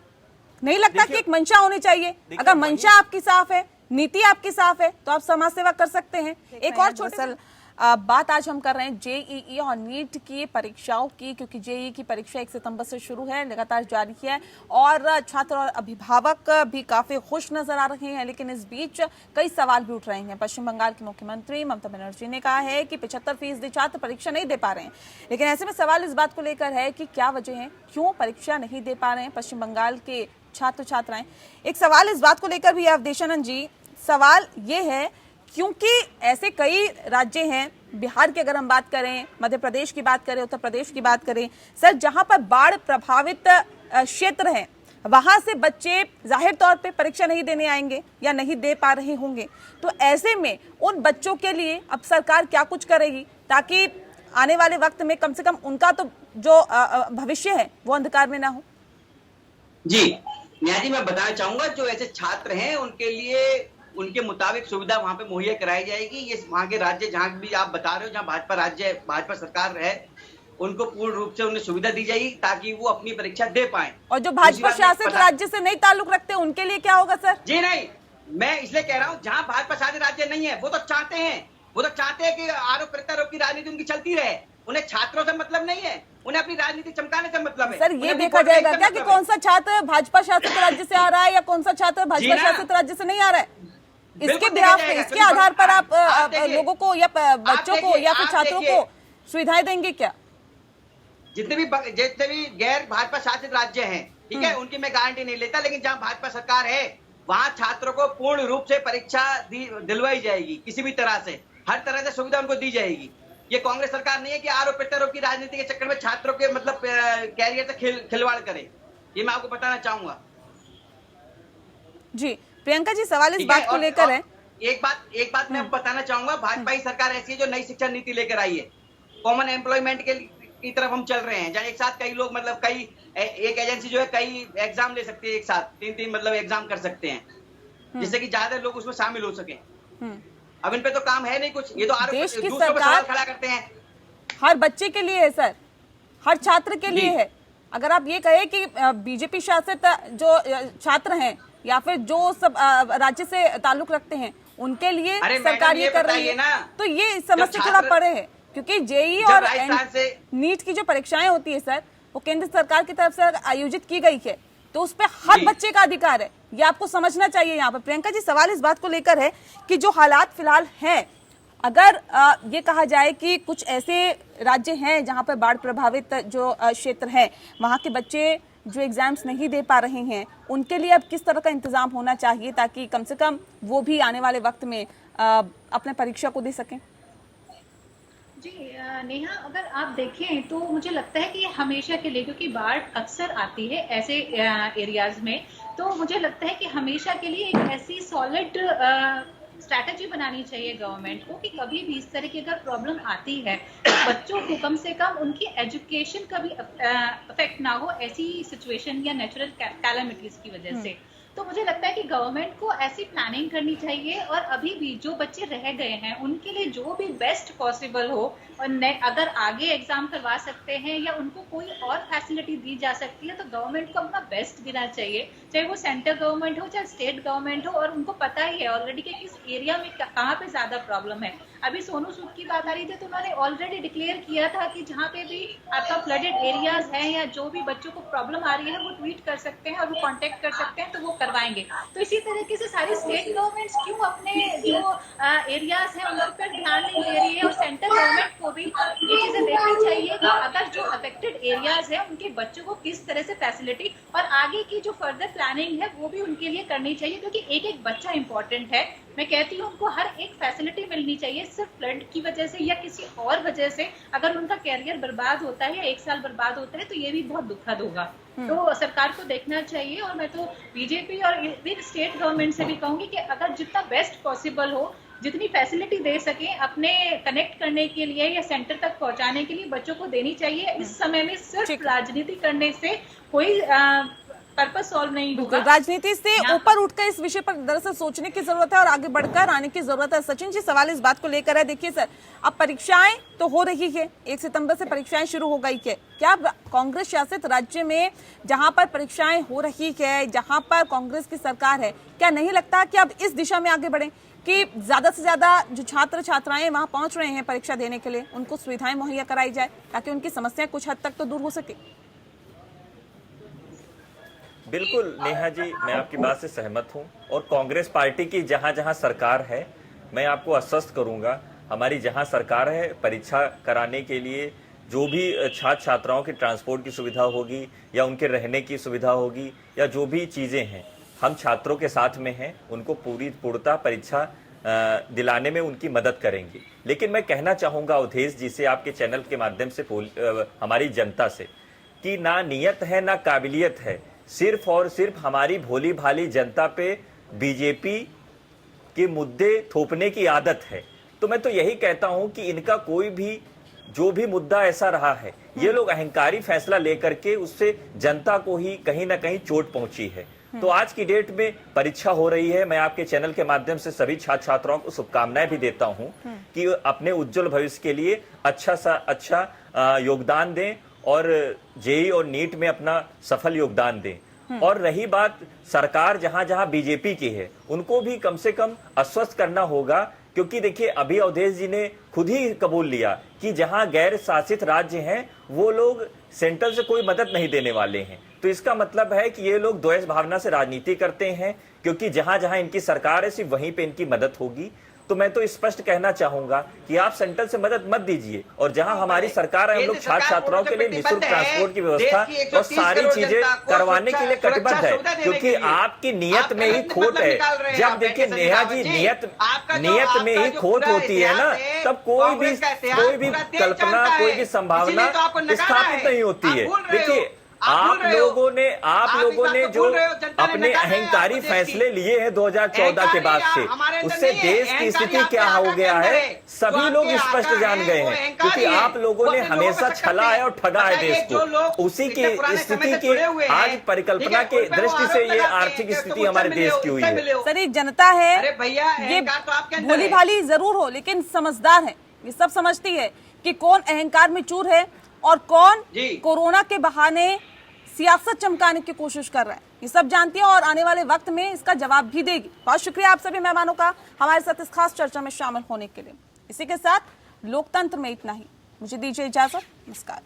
नहीं लगता कि एक मंशा होनी चाहिए? अगर मंशा आपकी साफ है, नीति आपकी साफ है, तो आप समाज सेवा कर सकते हैं। एक और छोटी बात आज हम कर रहे हैं जेईई और नीट की परीक्षाओं की, क्योंकि जेईई की परीक्षा 1 सितंबर से शुरू है, लगातार जारी है, और छात्र और अभिभावक भी काफी खुश नजर आ रहे हैं, लेकिन इस बीच कई सवाल भी उठ रहे हैं। पश्चिम बंगाल की मुख्यमंत्री ममता बनर्जी ने कहा है कि 75% छात्र परीक्षा नहीं दे पा रहे हैं, लेकिन ऐसे में सवाल इस बात को लेकर है कि क्या वजह है, क्यों परीक्षा नहीं दे पा रहे हैं पश्चिम बंगाल के छात्र छात्राएं। एक सवाल इस बात को लेकर भी है अवधेशानंद जी, सवाल ये है क्योंकि ऐसे कई राज्य हैं, बिहार की अगर हम बात करें, मध्य प्रदेश की बात करें, उत्तर प्रदेश की बात करें सर, जहां पर बाढ़ प्रभावित क्षेत्र हैं, वहां से बच्चे जाहिर तौर पे परीक्षा नहीं देने आएंगे या नहीं दे पा रहे होंगे। तो ऐसे में उन बच्चों के लिए अब सरकार क्या कुछ करेगी ताकि आने वाले वक्त में कम से कम उनका तो जो भविष्य है वो अंधकार में ना हो? जी नेहा जी, मैं बताना चाहूंगा, जो ऐसे छात्र हैं उनके लिए उनके मुताबिक सुविधा वहां पे मुहैया कराई जाएगी। ये वहां के राज्य जहां भी आप बता रहे हो, जहां भाजपा सरकार है, उनको पूर्ण रूप से उन्हें सुविधा दी जाएगी ताकि वो अपनी परीक्षा दे पाए। और जो भाजपा शासित राज्य से नहीं ताल्लुक रखते उनके लिए क्या होगा सर? जी नहीं, मैं इसलिए कह रहा हूँ जहाँ भाजपा शासित राज्य नहीं है, वो तो चाहते हैं कि आरोप प्रत्यारोप की राजनीति उनकी चलती रहे। उन्हें छात्रों से मतलब नहीं है, उन्हें अपनी राजनीति चमकाने से मतलब है। सर ये देखा जाएगा क्या कि कौन सा छात्र भाजपा शासित राज्य से आ रहा है या कौन सा छात्र भाजपा शासित राज्य से नहीं आ रहा है? इसके बिहाफ पे, इसके आधार पर आप लोगों को या बच्चों को या फिर छात्रों को सुविधाएं देंगे क्या? जितने भी गैर भाजपा शासित राज्य हैं, ठीक है, उनकी मैं गारंटी नहीं लेता, लेकिन जहां भाजपा सरकार है वहां छात्रों को पूर्ण रूप से परीक्षा दिलवाई जाएगी, किसी भी तरह से, हर तरह से सुविधा उनको दी जाएगी। ये कांग्रेस सरकार नहीं है कि आरोप प्रत्यारोप की राजनीति के चक्कर में छात्रों के मतलब कैरियर से खिलवाड़ करे। ये मैं आपको बताना चाहूंगा। जी प्रियंका जी, सवाल इस बात को लेकर है। एक बात मैं आपको बताना चाहूंगा, भाजपा ही सरकार ऐसी है जो नई शिक्षा नीति लेकर आई है। कॉमन एम्प्लॉयमेंट की तरफ हम चल रहे हैं, जहाँ एक साथ कई लोग मतलब एक एजेंसी जो है कई एग्जाम ले सकती है, एक साथ तीन मतलब एग्जाम कर सकते हैं, जिससे कि ज्यादा लोग उसमें शामिल हो सके। अब इन पे तो काम है नहीं कुछ, ये तो देश की दूसरों पर सवाल खड़ा करते हैं। हर बच्चे के लिए है सर, हर छात्र के लिए है। अगर आप ये कहे कि बीजेपी शासित जो छात्र हैं या फिर जो सब राज्य से ताल्लुक रखते हैं उनके लिए अरे सरकार मैडम, ये ये कर रही बताइए है ना, तो ये इस समझ से जब थोड़ा छात्र- परे है, क्योंकि जेई जब और राजस्थान से- नीट की जो परीक्षाएं होती है सर, वो केंद्र सरकार की तरफ से आयोजित की गई है, तो उस पर हर बच्चे का अधिकार है, ये आपको समझना चाहिए। यहाँ पर प्रियंका जी सवाल इस बात को लेकर है कि जो हालात फिलहाल हैं, अगर ये कहा जाए कि कुछ ऐसे राज्य हैं जहां पर बाढ़ प्रभावित जो क्षेत्र हैं, वहां के बच्चे जो एग्जाम्स नहीं दे पा रहे हैं, उनके लिए अब किस तरह का इंतजाम होना चाहिए ताकि कम से कम वो भी आने वाले वक्त में अपने परीक्षा को दे सकें? जी नेहा, अगर आप देखें तो मुझे लगता है कि ये हमेशा के लिए, क्योंकि बाढ़ अक्सर आती है ऐसे एरियाज में, तो मुझे लगता है कि हमेशा के लिए एक ऐसी सॉलिड स्ट्रैटेजी बनानी चाहिए गवर्नमेंट को कि कभी भी इस तरह की अगर प्रॉब्लम आती है तो बच्चों को कम से कम उनकी एजुकेशन का भी अफेक्ट ना हो ऐसी सिचुएशन या नेचुरल कैलामिटीज की वजह से। तो मुझे लगता है कि गवर्नमेंट को ऐसी प्लानिंग करनी चाहिए और अभी भी जो बच्चे रह गए हैं उनके लिए जो भी बेस्ट पॉसिबल हो, और अगर आगे एग्जाम करवा सकते हैं या उनको कोई और फैसिलिटी दी जा सकती है तो गवर्नमेंट को अपना बेस्ट देना चाहिए, चाहे वो सेंट्रल गवर्नमेंट हो चाहे स्टेट गवर्नमेंट हो। और उनको पता ही है ऑलरेडी कि किस एरिया में कहाँ पे ज्यादा प्रॉब्लम है। अभी सोनू सूद की बात आ रही थी तो उन्होंने ऑलरेडी डिक्लेयर किया था कि जहाँ पे भी आपका फ्लडेड एरियाज है या जो भी बच्चों को प्रॉब्लम आ रही है वो ट्वीट कर सकते हैं और वो कांटेक्ट कर सकते हैं, तो वो करवाएंगे। तो इसी तरीके से सारी स्टेट गवर्नमेंट्स क्यों अपने जो एरियाज हैं उन पर ध्यान नहीं दे रही है, और सेंट्रल गवर्नमेंट को भी ये चीजें देखनी चाहिए कि अगर जो अफेक्टेड एरियाज है उनके बच्चों को किस तरह से फैसिलिटी और आगे की जो फर्दर प्लानिंग है वो भी उनके लिए करनी चाहिए, क्योंकि एक एक बच्चा इंपॉर्टेंट है। मैं कहती हूँ उनको हर एक फैसिलिटी मिलनी चाहिए। सिर्फ फ्लड की वजह से या किसी और वजह से अगर उनका कैरियर बर्बाद होता है या एक साल बर्बाद होता है तो ये भी बहुत दुखद होगा। तो सरकार को देखना चाहिए, और मैं तो बीजेपी और स्टेट गवर्नमेंट से भी कहूंगी कि अगर जितना बेस्ट पॉसिबल हो, जितनी फैसिलिटी दे सके अपने कनेक्ट करने के लिए या सेंटर तक पहुंचाने के लिए बच्चों को देनी चाहिए। इस समय में सिर्फ राजनीति करने से कोई पर्पस सॉल्व नहीं होगा। राजनीति से ऊपर उठकर इस विषय पर दरअसल सोचने की जरूरत है और आगे बढ़कर आने की जरूरत है। सचिन जी सवाल इस बात को लेकर है, देखिए सर, अब परीक्षाएं तो हो रही है, 1 सितंबर से परीक्षाएं शुरू हो गई है। क्या कांग्रेस शासित राज्य में जहां पर परीक्षाएं हो रही है, जहां पर कांग्रेस की सरकार है, क्या नहीं लगता कि अब इस दिशा में आगे बढ़े कि ज्यादा से ज्यादा जो छात्र छात्राएं वहां पहुंच रहे हैं परीक्षा देने के लिए, उनको सुविधाएं मुहैया कराई जाए ताकि उनकी समस्याएं कुछ हद तक तो दूर हो सके? बिल्कुल नेहा जी, मैं आपकी बात से सहमत हूं, और कांग्रेस पार्टी की जहां जहां सरकार है, मैं आपको आश्वस्त करूंगा, हमारी जहां सरकार है परीक्षा कराने के लिए जो भी छात्र छात्राओं की ट्रांसपोर्ट की सुविधा होगी या उनके रहने की सुविधा होगी या जो भी चीजें हैं, हम छात्रों के साथ में हैं, उनको पूर्णता परीक्षा दिलाने में उनकी मदद करेंगे। लेकिन मैं कहना चाहूंगा अवधेश जी से, आपके चैनल के माध्यम से हमारी जनता से, कि ना नियत है ना काबिलियत है, सिर्फ और सिर्फ हमारी भोली भाली जनता पे बीजेपी के मुद्दे थोपने की आदत है। तो मैं तो यही कहता हूं कि इनका कोई भी जो भी मुद्दा ऐसा रहा है, ये लोग अहंकारी फैसला लेकर के उससे जनता को ही कहीं ना कहीं चोट पहुंची है। तो आज की डेट में परीक्षा हो रही है, मैं आपके चैनल के माध्यम से सभी छात्र छात्राओं को शुभकामनाएं भी देता हूं कि अपने उज्जवल भविष्य के लिए अच्छा सा अच्छा योगदान दें और जेई और नीट में अपना सफल योगदान दें। और रही बात सरकार जहां जहां बीजेपी की है, उनको भी कम से कम आश्वस्त करना होगा, क्योंकि देखिए अभी अवधेश जी ने खुद ही कबूल लिया कि जहां गैर शासित राज्य हैं वो लोग सेंट्रल से कोई मदद नहीं देने वाले हैं। तो इसका मतलब है कि ये लोग द्वेष भावना से राजनीति करते हैं, क्योंकि जहां जहां इनकी सरकार है सिर्फ वहीं पे इनकी मदद होगी। तो मैं तो स्पष्ट कहना चाहूंगा कि आप सेंट्रल से मदद मत दीजिए, और जहां हमारी सरकार है हम लोग छात्र छात्राओं के लिए निःशुल्क ट्रांसपोर्ट की व्यवस्था और सारी चीजें करवाने के लिए कटिबद्ध है, क्योंकि आपकी नियत में ही खोट है। जब देखिए नेहा जी, नियत में ही खोट होती है ना, तब कोई भी कल्पना, कोई भी संभावना स्थापित नहीं होती है। देखिए आप लोगों ने जो अपने अहंकारी फैसले लिए हैं 2014 के बाद से, उससे देश की स्थिति क्या हो गया है सभी लोग स्पष्ट जान गए हैं, क्योंकि आप लोगों ने हमेशा छला है और ठगा है देश को। उसी की स्थिति की आज परिकल्पना के दृष्टि से ये आर्थिक स्थिति हमारे देश की हुई है। सर एक जनता है, ये भोली भाली जरूर हो लेकिन समझदार है, ये सब समझती है कि कौन अहंकार में चूर है और कौन कोरोना के बहाने सियासत चमकाने की कोशिश कर रहा है। ये सब जानती है और आने वाले वक्त में इसका जवाब भी देगी। बहुत शुक्रिया आप सभी मेहमानों का हमारे साथ इस खास चर्चा में शामिल होने के लिए। इसी के साथ लोकतंत्र में इतना ही। मुझे दीजिए इजाजत। नमस्कार।